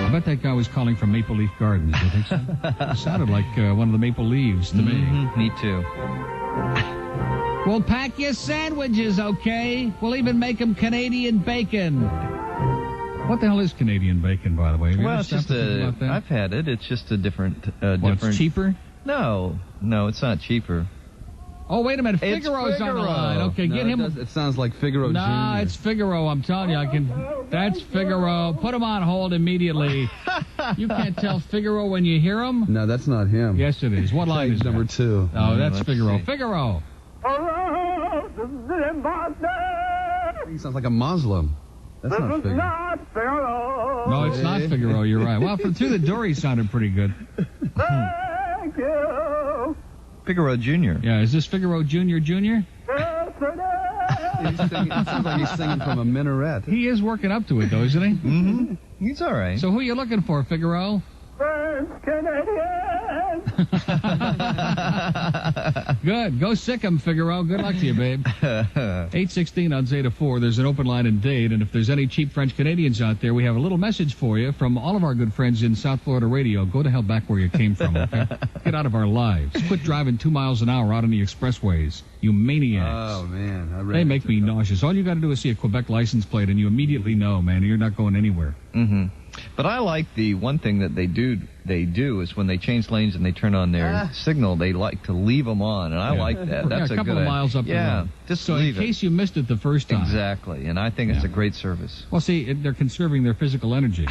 Speaker 4: I bet that guy was calling from Maple Leaf Gardens. You think so? It sounded like one of the Maple Leaves to me.
Speaker 6: Me too.
Speaker 4: We'll pack your sandwiches, okay? We'll even make them Canadian bacon. What the hell is Canadian bacon, by the way?
Speaker 6: Well, it's just I've had it. It's just a different...
Speaker 4: It's cheaper?
Speaker 6: No, it's not cheaper.
Speaker 4: Oh, wait a minute. Figaro's on the line. Okay, get him.
Speaker 7: It sounds like Figaro
Speaker 4: Nah,
Speaker 7: Jr.
Speaker 4: it's Figaro. I'm telling you, That's Figaro. Put him on hold immediately. You can't tell Figaro when you hear him?
Speaker 7: No, that's not him.
Speaker 4: Yes, it is. What line is
Speaker 7: number 2.
Speaker 4: Oh, that's Figaro.
Speaker 6: See.
Speaker 4: Figaro.
Speaker 7: He sounds like a Muslim. That's not Figaro.
Speaker 4: No, it's not Figaro. You're right. Well, through the door, he sounded pretty good.
Speaker 15: Thank you.
Speaker 6: Figaro Jr.
Speaker 4: Yeah, is this Figaro Jr. Jr.?
Speaker 7: It sounds like he's singing from a minaret.
Speaker 4: He is working up to it, though, isn't he?
Speaker 6: Mm-hmm. He's all right.
Speaker 4: So who are you looking for, Figaro?
Speaker 15: Thank French Canadian.
Speaker 4: Good. Go sick 'em, Figaro. Good luck to you, babe. 816 on Zeta 4. There's an open line in Dade, and if there's any cheap French Canadians out there, we have a little message for you from all of our good friends in South Florida radio. Go to hell back where you came from, okay? Get out of our lives. Quit driving 2 miles an hour out on the expressways, you maniacs.
Speaker 7: Oh, man.
Speaker 4: They make me nauseous. All you got to do is see a Quebec license plate, and you immediately know, man, you're not going anywhere.
Speaker 6: Mm-hmm. But I like the one thing that they do is when they change lanes and they turn on their signal, they like to leave them on, and I like that. That's
Speaker 4: a couple of miles up the road.
Speaker 6: Just
Speaker 4: so
Speaker 6: leave
Speaker 4: in case you missed it the first time.
Speaker 6: Exactly, and I think it's a great service.
Speaker 4: Well, see, they're conserving their physical energy.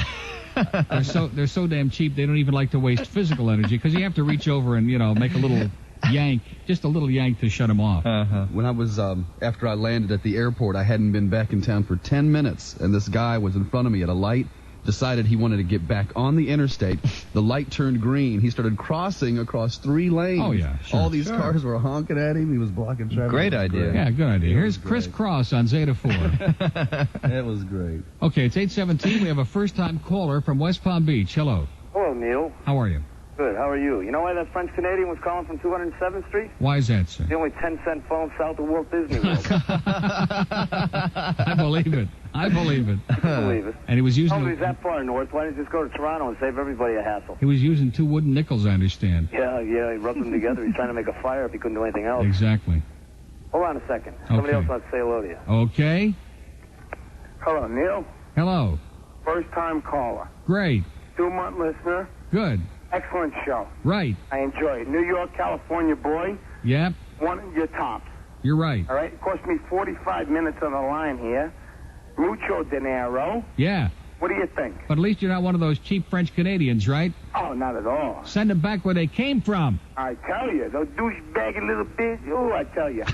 Speaker 4: They're so damn cheap, they don't even like to waste physical energy, because you have to reach over and, make a little yank, just a little yank to shut them off.
Speaker 7: When I was, after I landed at the airport, I hadn't been back in town for 10 minutes, and this guy was in front of me at a light, decided he wanted to get back on the interstate. The light turned green. He started crossing across 3 lanes.
Speaker 4: Oh, yeah, sure.
Speaker 7: All these cars were honking at him. He was blocking traffic.
Speaker 6: Great idea.
Speaker 4: Yeah, good idea. Here's Chris Cross on Zeta 4.
Speaker 7: That was great.
Speaker 4: Okay, it's 8:17. We have a first-time caller from West Palm Beach. Hello.
Speaker 17: Hello, Neil.
Speaker 4: How are you?
Speaker 17: Good. How are you? You know why that French Canadian was calling from 207th Street?
Speaker 4: Why is that, sir?
Speaker 17: The only 10-cent phone south of Walt Disney World.
Speaker 4: I believe it. I believe it. And he was using...
Speaker 17: Oh, he's that far north. Why don't you just go to Toronto and save everybody a hassle?
Speaker 4: He was using 2 wooden nickels, I understand.
Speaker 17: Yeah, he rubbed them together. He's trying to make a fire if he couldn't do anything else.
Speaker 4: Exactly.
Speaker 17: Hold on a second. Somebody else wants to say hello to you.
Speaker 4: Okay.
Speaker 15: Hello, Neil.
Speaker 4: Hello.
Speaker 15: First-time caller.
Speaker 4: Great.
Speaker 15: 2-month listener.
Speaker 4: Good.
Speaker 15: Excellent show.
Speaker 4: Right.
Speaker 15: I enjoy it. New York, California boy.
Speaker 4: Yep.
Speaker 15: One of your tops.
Speaker 4: You're right.
Speaker 15: All right. It cost me 45 minutes on the line here. Mucho dinero.
Speaker 4: Yeah.
Speaker 15: What do you think?
Speaker 4: But at least you're not one of those cheap French Canadians, right?
Speaker 15: Oh, not at all.
Speaker 4: Send them back where they came from.
Speaker 15: I tell you, those douchebaggy little bitch. Oh, I tell you.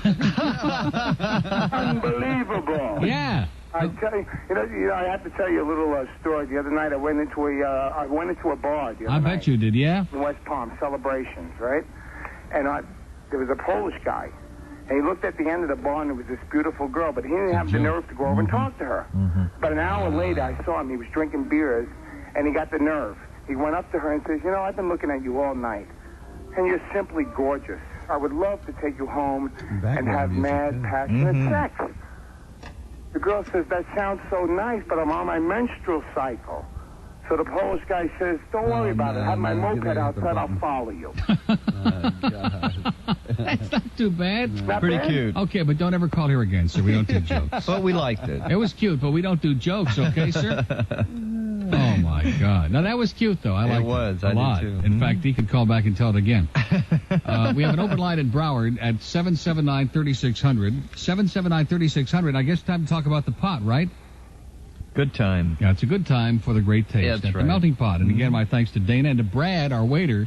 Speaker 15: Unbelievable.
Speaker 4: Yeah.
Speaker 15: I tell you, I have to tell you a little story. The other night, I went into a bar.
Speaker 4: I bet you did, yeah.
Speaker 15: In West Palm, celebrations, right? And there was a Polish guy, and he looked at the end of the bar, and there was this beautiful girl, but he didn't have the nerve to go over and talk to her. But an hour later, I saw him. He was drinking beers, and he got the nerve. He went up to her and says, I've been looking at you all night, and you're simply gorgeous. I would love to take you home and have mad, passionate sex. The girl says, that sounds so nice, but I'm on my menstrual cycle. So the Polish guy says, don't worry about it. Have my moped outside, I'll follow you.
Speaker 4: That's not too bad.
Speaker 15: Not
Speaker 6: Pretty
Speaker 15: bad?
Speaker 6: cute.
Speaker 4: Okay, but don't ever call here again, sir. We don't do jokes.
Speaker 6: But we liked it.
Speaker 4: It was cute, but we don't do jokes, okay, sir? Oh, my God. Now, that was cute, though. I liked it.
Speaker 6: was.
Speaker 4: A lot.
Speaker 6: Did too.
Speaker 4: In fact, he could call back and tell it again. We have an open line in Broward at 779-3600. 779-3600. I guess time to talk about the pot, right?
Speaker 6: Good time.
Speaker 4: Yeah, it's a good time for the great taste at the Melting Pot. And again, my thanks to Dana and to Brad, our waiter,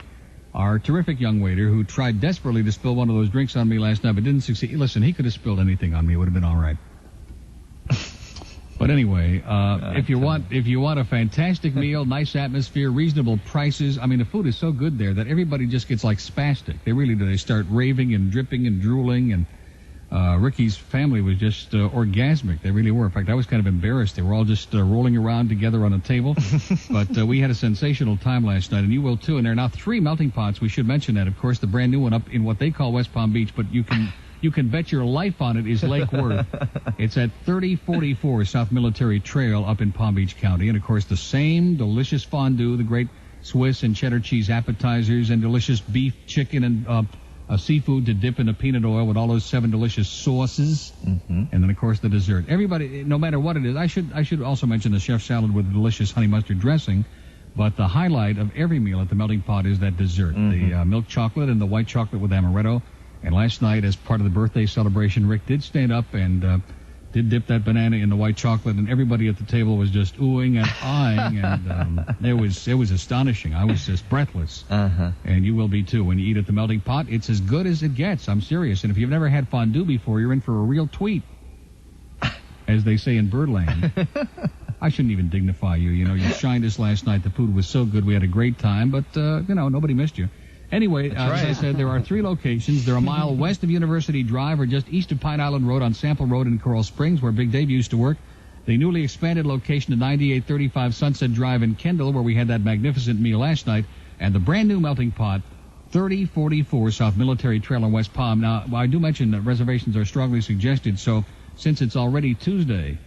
Speaker 4: our terrific young waiter, who tried desperately to spill one of those drinks on me last night, but didn't succeed. Listen, he could have spilled anything on me; it would have been all right. But anyway, if you want a fantastic meal, nice atmosphere, reasonable prices, I mean, the food is so good there that everybody just gets like spastic. They really do. They start raving and dripping and drooling, and Ricky's family was just orgasmic. They really were. In fact, I was kind of embarrassed. They were all just rolling around together on a table. But we had a sensational time last night, and you will too. And there are now 3 melting pots. We should mention that, of course, the brand new one up in what they call West Palm Beach, but you can bet your life on it is Lake Worth. It's at 3044 South Military Trail up in Palm Beach County. And, of course, the same delicious fondue, the great Swiss and cheddar cheese appetizers, and delicious beef, chicken, and seafood to dip in a peanut oil with all those 7 delicious sauces. And then, of course, the dessert. Everybody, no matter what it is, I should also mention the chef salad with the delicious honey mustard dressing. But the highlight of every meal at the Melting Pot is that dessert, the milk chocolate and the white chocolate with amaretto. And last night, as part of the birthday celebration, Rick did stand up and did dip that banana in the white chocolate, and everybody at the table was just oohing and eyeing, and it was astonishing. I was just breathless. And you will be too when you eat at the Melting Pot. It's as good as it gets. I'm serious. And if you've never had fondue before, you're in for a real tweet, as they say in Birdland. I shouldn't even dignify you. You shined us last night. The food was so good. We had a great time, but nobody missed you. Anyway, as I said, there are 3 locations. They're a mile west of University Drive or just east of Pine Island Road on Sample Road in Coral Springs, where Big Dave used to work. The newly expanded location at 9835 Sunset Drive in Kendall, where we had that magnificent meal last night. And the brand new melting pot, 3044 South Military Trail in West Palm. Now, I do mention that reservations are strongly suggested, so since it's already Tuesday...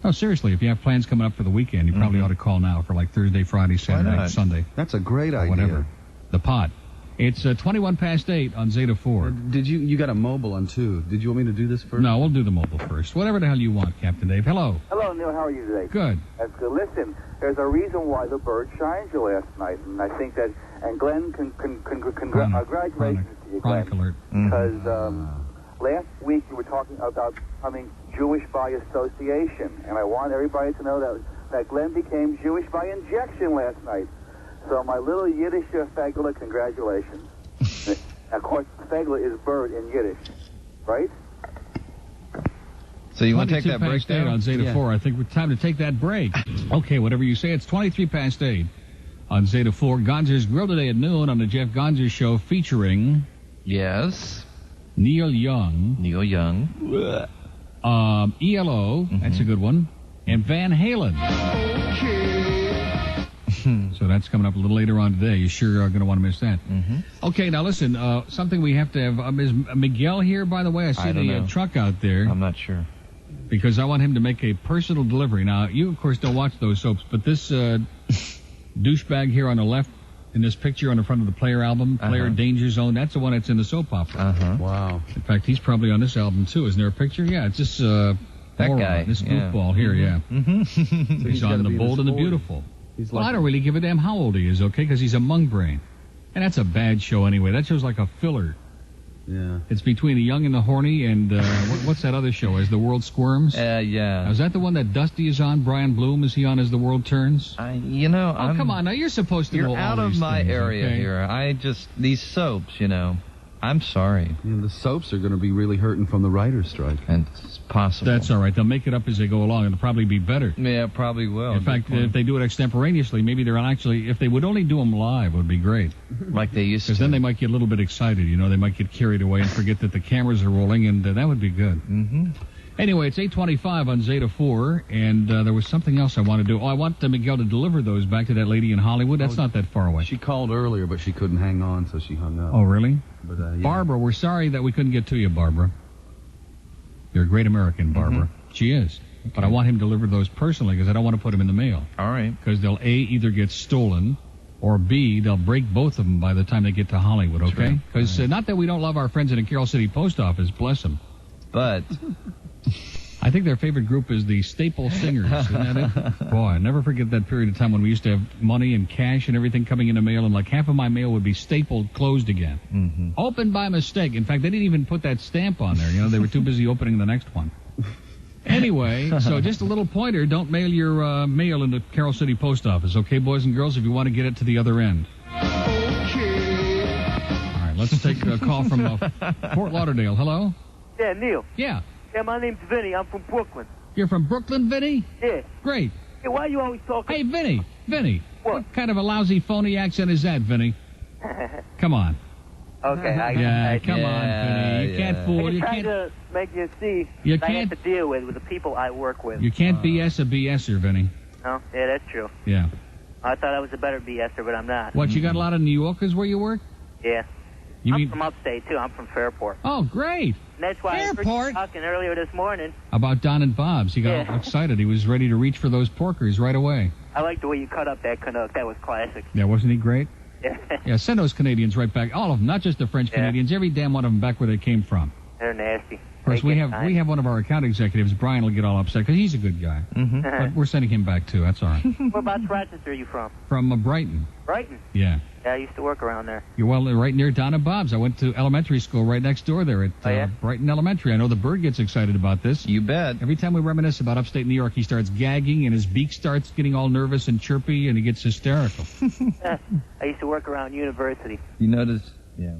Speaker 4: Oh, seriously, if you have plans coming up for the weekend, you probably ought to call now for like Thursday, Friday, Saturday, Sunday.
Speaker 7: That's a great idea.
Speaker 4: Whatever. The pot. It's 21 past 8 on Zeta 4.
Speaker 7: Did you got a mobile on 2. Did you want me to do this first?
Speaker 4: No, we'll do the mobile first. Whatever the hell you want, Captain Dave. Hello.
Speaker 17: Hello, Neil. How are you today?
Speaker 4: Good.
Speaker 17: That's good. Listen, there's a reason why the bird shined you last night, and I think that, and Glenn, congratulations to you, Glenn.
Speaker 4: Chronic alert.
Speaker 17: Because last week you were talking about becoming Jewish by association, and I want everybody to know that Glenn became Jewish by injection last night. So my little Yiddish fagula, congratulations. Of course, fagula is bird in Yiddish, right?
Speaker 6: So you want to take that break
Speaker 4: down? On Zeta 4. I think it's time to take that break. Okay, whatever you say. It's 23 past 8 on Zeta 4. Gonzer's Grill today at noon on the Jeff Gonzer Show featuring...
Speaker 6: Yes.
Speaker 4: Neil Young.
Speaker 6: Neil Young.
Speaker 4: ELO. That's a good one. And Van Halen. So that's coming up a little later on today. You sure are going to want to miss that. Okay, now listen, something we have to have. Is Miguel here, by the way? I see the truck out there.
Speaker 6: I'm not sure.
Speaker 4: Because I want him to make a personal delivery. Now, you, of course, don't watch those soaps, but this douchebag here on the left in this picture on the front of the Player album, Player Danger Zone, that's the one that's in the soap opera.
Speaker 7: Wow.
Speaker 4: In fact, he's probably on this album, too. Isn't there a picture? Yeah, it's this
Speaker 6: that guy.
Speaker 4: This goofball here, So he's on The Bold and the Beautiful. Well, I don't really give a damn how old he is, okay, because he's a mung brain. And that's a bad show anyway. That show's like a filler.
Speaker 7: Yeah.
Speaker 4: It's between The Young and the Horny and what's that other show? As the World Squirms?
Speaker 6: Yeah.
Speaker 4: Now, is that the one that Dusty is on? Brian Bloom, is he on As the World Turns?
Speaker 6: Come
Speaker 4: on, now you're supposed to know all
Speaker 6: You're out of my area here. These soaps, I'm sorry.
Speaker 7: The soaps are going to be really hurting from the writer's strike.
Speaker 6: And it's possible.
Speaker 4: That's all right. They'll make it up as they go along. It'll probably be better.
Speaker 6: Yeah, probably will.
Speaker 4: In fact, if they do it extemporaneously, maybe they're actually, if they would only do them live, it would be great.
Speaker 6: Like they used to.
Speaker 4: Because then they might get a little bit excited, They might get carried away and forget that the cameras are rolling, and that would be good. Anyway, it's 8:25 on Zeta 4, and there was something else I want to do. Oh, I want Miguel to deliver those back to that lady in Hollywood. That's not that far away.
Speaker 7: She called earlier, but she couldn't hang on, so she hung up.
Speaker 4: Oh, really?
Speaker 7: But,
Speaker 4: Barbara, we're sorry that we couldn't get to you, Barbara. You're a great American, Barbara. She is. Okay. But I want him to deliver those personally because I don't want to put them in the mail.
Speaker 6: All right.
Speaker 4: Because they'll, A, either get stolen, or B, they'll break both of them by the time they get to Hollywood, okay? Because not that we don't love our friends in the Carroll City Post Office, bless them.
Speaker 6: But...
Speaker 4: I think their favorite group is the Staple Singers. Isn't that it? Boy, I never forget that period of time when we used to have money and cash and everything coming in the mail, and like half of my mail would be stapled closed again. Opened by mistake. In fact, they didn't even put that stamp on there. They were too busy opening the next one. Anyway, so just a little pointer. Don't mail your mail in the Carroll City Post Office, okay, boys and girls, if you want to get it to the other end. Okay. All right, let's take a call from Fort Lauderdale. Hello?
Speaker 18: Yeah, Neil.
Speaker 4: Yeah.
Speaker 18: Yeah, my name's Vinny. I'm from Brooklyn.
Speaker 4: You're from Brooklyn, Vinny?
Speaker 18: Yeah.
Speaker 4: Great.
Speaker 18: Hey, why are you always talking?
Speaker 4: Hey, Vinny.
Speaker 18: What
Speaker 4: kind of a lousy, phony accent is that, Vinny? Come on.
Speaker 18: Okay,
Speaker 4: come on, Vinny. You can't fool.
Speaker 18: You can't to make you see
Speaker 4: you
Speaker 18: what I have to deal with the people I work with.
Speaker 4: You can't BS a BSer, Vinny.
Speaker 18: No? Yeah, that's true.
Speaker 4: Yeah.
Speaker 18: I thought I was a better BSer, but I'm not.
Speaker 4: What, you got a lot of New Yorkers where you work?
Speaker 18: Yeah. I'm from upstate, too. I'm from Fairport.
Speaker 4: Oh, great.
Speaker 18: And that's why I was talking earlier this morning.
Speaker 4: About Don and Bob's. He got all excited. He was ready to reach for those porkers right away.
Speaker 18: I like the way you cut up that Canuck. That was classic.
Speaker 4: Yeah, wasn't he great?
Speaker 18: Yeah.
Speaker 4: Yeah, send those Canadians right back. All of them, not just the French Canadians. Every damn one of them back where they came from.
Speaker 18: They're nasty.
Speaker 4: Of course, we have one of our account executives, Brian, will get all upset because he's a good guy. But we're sending him back, too. That's all right.
Speaker 18: Whereabouts Rochester are you from?
Speaker 4: From Brighton.
Speaker 18: Brighton?
Speaker 4: Yeah.
Speaker 18: Yeah, I used to work around there.
Speaker 4: You're right near Don and Bob's. I went to elementary school right next door there at Brighton Elementary. I know the bird gets excited about this.
Speaker 6: You bet.
Speaker 4: Every time we reminisce about upstate New York, he starts gagging and his beak starts getting all nervous and chirpy and he gets hysterical.
Speaker 18: I used to work around university.
Speaker 6: You notice? Yeah.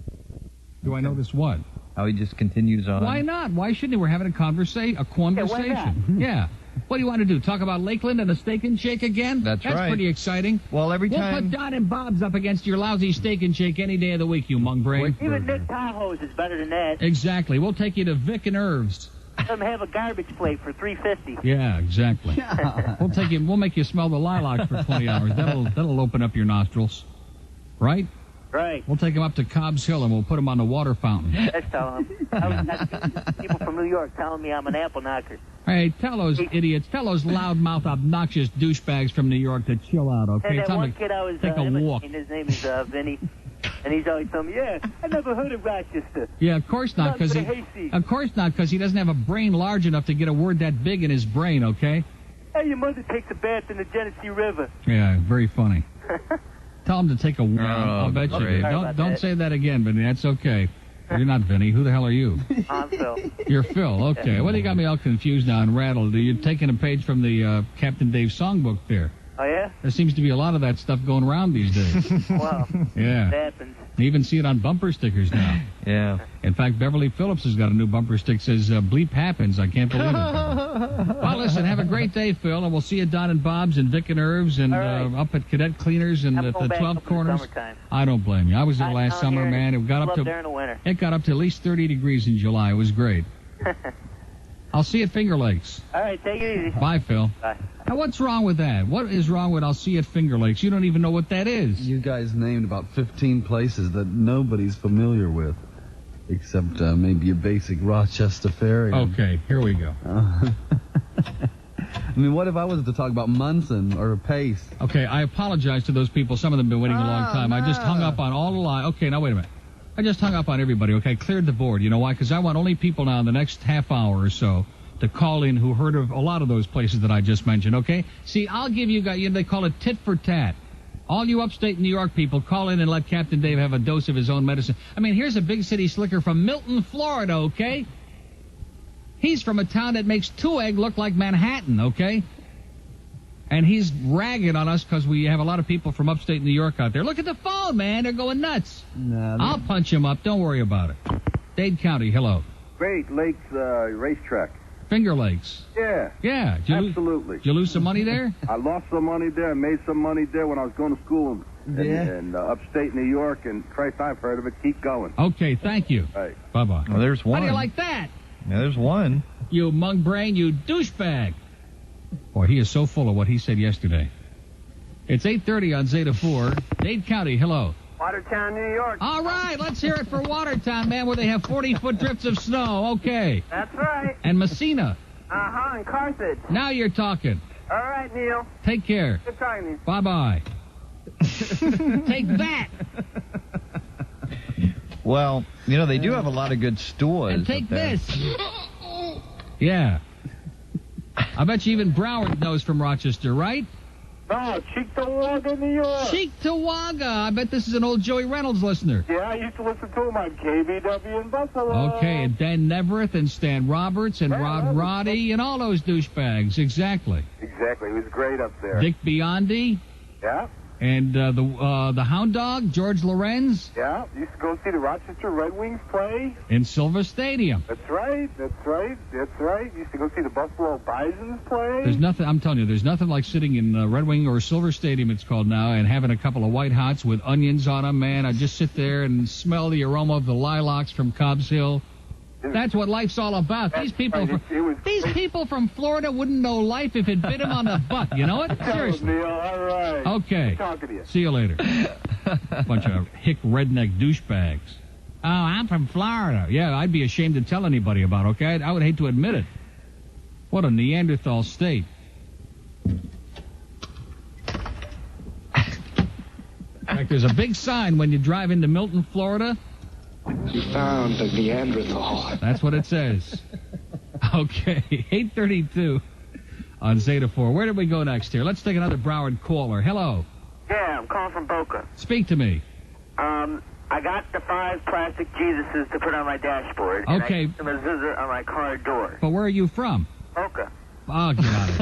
Speaker 4: Do I notice what?
Speaker 6: How he just continues on.
Speaker 4: Why not? Why shouldn't he? We're having a conversation.
Speaker 18: Yeah, why not?
Speaker 4: Yeah. What do you want to do? Talk about Lakeland and a steak and shake again?
Speaker 6: That's right.
Speaker 4: That's pretty exciting.
Speaker 6: Well,
Speaker 4: We'll put Don and Bob's up against your lousy steak and shake any day of the week, you mung brain.
Speaker 18: Even Nick Tahoe's is better than that.
Speaker 4: Exactly. We'll take you to Vic and Irv's.
Speaker 18: Let them have a garbage plate for $3.50.
Speaker 4: Yeah, exactly. We'll make you smell the lilacs for 20 hours. That'll open up your nostrils. right?
Speaker 18: Right.
Speaker 4: We'll take him up to Cobb's Hill and we'll put him on the water fountain.
Speaker 18: Let's tell him. People from New York telling me I'm an apple knocker.
Speaker 4: Hey, tell those idiots, tell those loudmouth, obnoxious douchebags from New York to chill out, okay?
Speaker 18: Hey, that
Speaker 4: Tell
Speaker 18: one
Speaker 4: them to
Speaker 18: kid I was
Speaker 4: take a walk.
Speaker 18: His name is Vinny, and he's always telling me, yeah, I never heard of Rochester.
Speaker 4: Yeah, of course not, because he doesn't have a brain large enough to get a word that big in his brain, okay?
Speaker 18: Hey, your mother takes a bath in the Genesee River.
Speaker 4: Yeah, very funny. Tell him to take a walk. I'll bet you
Speaker 18: great.
Speaker 4: do. Don't say that again, Vinny. That's okay. You're not Vinny. Who the hell are you?
Speaker 18: I'm Phil.
Speaker 4: You're Phil. Okay. Well, you got me all confused now and rattled. You're taking a page from the Captain Dave songbook there.
Speaker 18: Oh, yeah?
Speaker 4: There seems to be a lot of that stuff going around these days.
Speaker 18: Well,
Speaker 4: yeah.
Speaker 18: it happens.
Speaker 4: You even see it on bumper stickers now.
Speaker 6: Yeah.
Speaker 4: In fact, Beverly Phillips has got a new bumper stick that says, bleep happens. I can't believe it. Well, listen, have a great day, Phil, and we'll see you down in Bob's and Vic and Irv's and up at Cadet Cleaners and at the 12 Corners. I don't blame you. I was there last summer, man. It got up to at least 30 degrees in July. It was great. I'll see you at Finger Lakes.
Speaker 18: All right, take it easy.
Speaker 4: Bye, Phil.
Speaker 18: Bye.
Speaker 4: Now, what's wrong with that? What is wrong with I'll see you at Finger Lakes? You don't even know what that is.
Speaker 7: You guys named about 15 places that nobody's familiar with, except maybe a basic Rochester ferry.
Speaker 4: Okay, here we go.
Speaker 7: I mean, what if I was to talk about Munson or Pace?
Speaker 4: Okay, I apologize to those people. Some of them have been waiting a long time. I just hung up on all the line. Okay, now wait a minute. I just hung up on everybody, okay? Cleared the board. You know why? Because I want only people now in the next half hour or so to call in who heard of a lot of those places that I just mentioned, okay? See, I'll give you guys, they call it tit for tat. All you upstate New York people, call in and let Captain Dave have a dose of his own medicine. I mean, here's a big city slicker from Milton, Florida, okay? He's from a town that makes 2 egg look like Manhattan, okay? And he's ragging on us because we have a lot of people from upstate New York out there. Look at the phone, man. They're going nuts. I'll punch him up. Don't worry about it. Dade County, hello.
Speaker 19: Great Lakes racetrack.
Speaker 4: Finger Lakes.
Speaker 19: Yeah.
Speaker 4: Yeah.
Speaker 19: Absolutely.
Speaker 4: Did you lose some money there?
Speaker 19: I lost some money there. Made some money there when I was going to school in upstate New York. And Christ, I've heard of it. Keep going.
Speaker 4: Okay, thank you.
Speaker 19: Right.
Speaker 4: Bye-bye.
Speaker 6: Well, there's one.
Speaker 4: How do you like that?
Speaker 6: Yeah, there's one.
Speaker 4: You mung brain, you douchebag. Boy, he is so full of what he said yesterday. It's 8:30 on Zeta 4. Dade County, hello.
Speaker 18: Watertown, New York.
Speaker 4: All right, let's hear it for Watertown, man, where they have 40-foot drifts of snow. Okay.
Speaker 18: That's right.
Speaker 4: And Messina.
Speaker 18: Uh-huh, and Carthage.
Speaker 4: Now you're talking.
Speaker 18: All right, Neil.
Speaker 4: Take care.
Speaker 18: Good talking to you.
Speaker 4: Bye-bye. Take that.
Speaker 6: Well, you know, they do have a lot of good stores.
Speaker 4: And take this. Yeah. I bet you even Broward knows from Rochester, right?
Speaker 15: No, Cheektowaga, New York.
Speaker 4: Cheektowaga. I bet this is an old Joey Reynolds listener.
Speaker 15: Yeah, I used to listen to him on KBW in Buffalo.
Speaker 4: Okay, and Dan Nevereth and Stan Roberts and Rod Roddy and all those douchebags. Exactly.
Speaker 19: Exactly. He was great up there.
Speaker 4: Dick Biondi.
Speaker 19: Yeah.
Speaker 4: And the Hound Dog, George Lorenz.
Speaker 19: Yeah. Used to go see the Rochester Red Wings play.
Speaker 4: In Silver Stadium.
Speaker 19: That's right. That's right. That's right. Used to go see the Buffalo Bisons play.
Speaker 4: There's nothing, I'm telling you, there's nothing like sitting in Red Wing or Silver Stadium, it's called now, and having a couple of white hots with onions on them, man. I just sit there and smell the aroma of the lilacs from Cobb's Hill. That's what life's all about. These people, people from Florida wouldn't know life if it bit them on the butt. You know it? Seriously.
Speaker 15: Neil, all right.
Speaker 4: Okay.
Speaker 15: Talking to you.
Speaker 4: See you later. Bunch of hick redneck douchebags. Oh, I'm from Florida. Yeah, I'd be ashamed to tell anybody about it, okay? I would hate to admit it. What a Neanderthal state. In fact, there's a big sign when you drive into Milton, Florida.
Speaker 11: You found a Neanderthal.
Speaker 4: That's what it says. Okay, 8:32 on Zeta 4. Where did we go next here? Let's take another Broward caller. Hello.
Speaker 18: Yeah, I'm calling from Boca.
Speaker 4: Speak to me.
Speaker 18: I got the 5 plastic Jesuses to put on my dashboard.
Speaker 4: Okay.
Speaker 18: And I put them scissor on my car door.
Speaker 4: But where are you from?
Speaker 18: Boca.
Speaker 4: Oh, get out of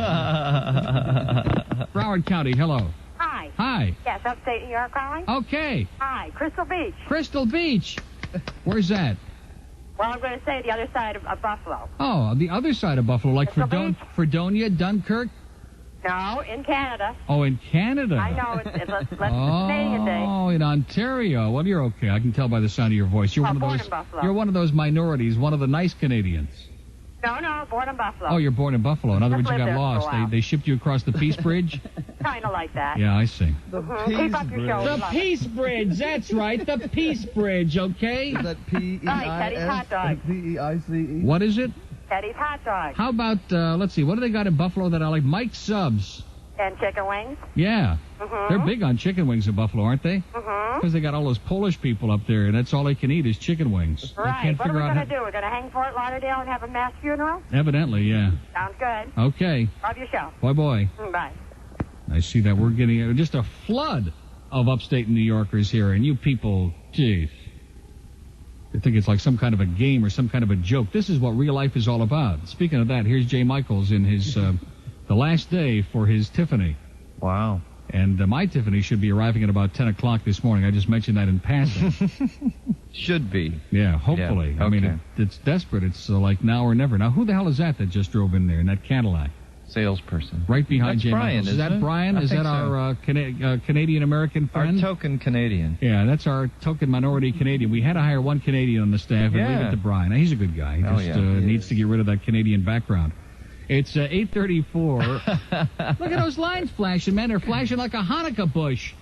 Speaker 4: here. Broward County, hello.
Speaker 20: Hi.
Speaker 4: Hi.
Speaker 20: Yes, upstate New York calling?
Speaker 4: Okay.
Speaker 20: Hi, Crystal Beach.
Speaker 4: Crystal Beach. Where's that?
Speaker 20: Well, I'm going to say the other side of Buffalo.
Speaker 4: Oh, the other side of Buffalo, like Fredonia, Dunkirk?
Speaker 20: No, in Canada.
Speaker 4: Oh, in Canada.
Speaker 20: I know, it's less Canadian Day.
Speaker 4: Oh, in Ontario. Well, you're okay. I can tell by the sound of your voice. You're one of those. You're one of those minorities, one of the nice Canadians.
Speaker 20: No, born in Buffalo.
Speaker 4: Oh, you're born in Buffalo. In other words, you
Speaker 20: Just
Speaker 4: got
Speaker 20: lived there for a
Speaker 4: lost.
Speaker 20: while.
Speaker 4: They shipped you across the Peace Bridge?
Speaker 20: Kind of like that.
Speaker 4: Yeah, I see.
Speaker 20: Keep up your show.
Speaker 4: The Peace Bridge. That's right. The Peace Bridge, okay?
Speaker 7: Is that
Speaker 20: Teddy's hot dog.
Speaker 7: P-E-I-C-E?
Speaker 4: What is it?
Speaker 20: Teddy's hot dog.
Speaker 4: How about, let's see, what do they got in Buffalo that I like? Mike's Subs.
Speaker 20: And chicken wings.
Speaker 4: Yeah.
Speaker 20: Mm-hmm.
Speaker 4: They're big on chicken wings in Buffalo, aren't they?
Speaker 20: Mm-hmm.
Speaker 4: Because they got all those Polish people up there, and that's all they can eat is chicken wings. They
Speaker 20: Right.
Speaker 4: can't
Speaker 20: What are we
Speaker 4: figure out
Speaker 20: going to do? We're going to hang Fort Lauderdale and have a mass funeral?
Speaker 4: Evidently, yeah.
Speaker 20: Sounds good.
Speaker 4: Okay.
Speaker 20: Love your show.
Speaker 4: Boy.
Speaker 20: Bye.
Speaker 4: I see that we're getting just a flood of upstate New Yorkers here, and you people, geez. I think it's like some kind of a game or some kind of a joke. This is what real life is all about. Speaking of that, here's Jay Michaels in his the last day for his Tiffany.
Speaker 6: Wow.
Speaker 4: And my Tiffany should be arriving at about 10 o'clock this morning. I just mentioned that in passing.
Speaker 6: Should be.
Speaker 4: Yeah, hopefully.
Speaker 6: Yeah,
Speaker 4: I mean,
Speaker 6: okay.
Speaker 4: it's desperate. It's like now or never. Now, who the hell is that just drove in there in that Cadillac?
Speaker 6: Salesperson.
Speaker 4: Right behind
Speaker 6: That's
Speaker 4: Jay
Speaker 6: Brian,
Speaker 4: Michaels. Is
Speaker 6: isn't
Speaker 4: that
Speaker 6: it?
Speaker 4: Brian?
Speaker 6: I
Speaker 4: Is
Speaker 6: think
Speaker 4: that
Speaker 6: so.
Speaker 4: our Canadian-American friend?
Speaker 6: Our token Canadian.
Speaker 4: Yeah, that's our token minority Canadian. We had to hire one Canadian on the staff and leave
Speaker 6: Yeah.
Speaker 4: it to Brian. Now, he's a good guy. He just needs to get rid of that Canadian background. It's 8:34. Look at those lines flashing, man. They're flashing like a Hanukkah bush.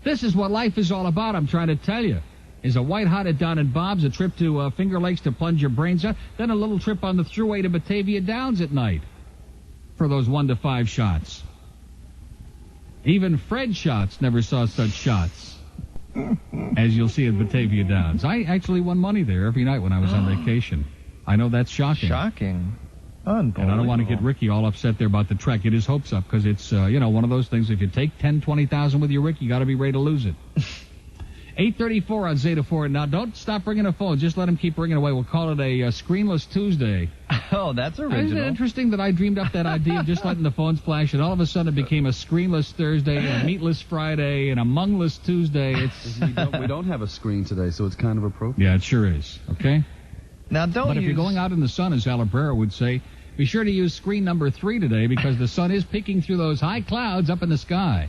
Speaker 4: This is what life is all about, I'm trying to tell you. Is a white hot at Don and Bob's, a trip to Finger Lakes to plunge your brains out, then a little trip on the thruway to Batavia Downs at night for those 1 to 5 shots. Even Fred Shots never saw such shots as you'll see at Batavia Downs. I actually won money there every night when I was on vacation. I know that's shocking.
Speaker 6: Shocking. Unbelievable.
Speaker 4: And I don't want to get Ricky all upset there about the trek. Get his hopes up because it's, one of those things. If you take 10, 20,000 with you, Rick, you got to be ready to lose it. 8:34 on Zeta 4. Now, don't stop ringing the phone. Just let them keep ringing away. We'll call it a Screenless Tuesday.
Speaker 6: Oh, that's original.
Speaker 4: Isn't it interesting that I dreamed up that idea of just letting the phones flash, and all of a sudden it became a Screenless Thursday, a Meatless Friday, and a Mungless Tuesday. It's
Speaker 7: We don't have a screen today, so it's kind of appropriate.
Speaker 4: Yeah, it sure is. Okay?
Speaker 6: Now, don't
Speaker 4: But if you're going out in the sun, as Alabrera would say, be sure to use screen number 3 today because the sun is peeking through those high clouds up in the sky.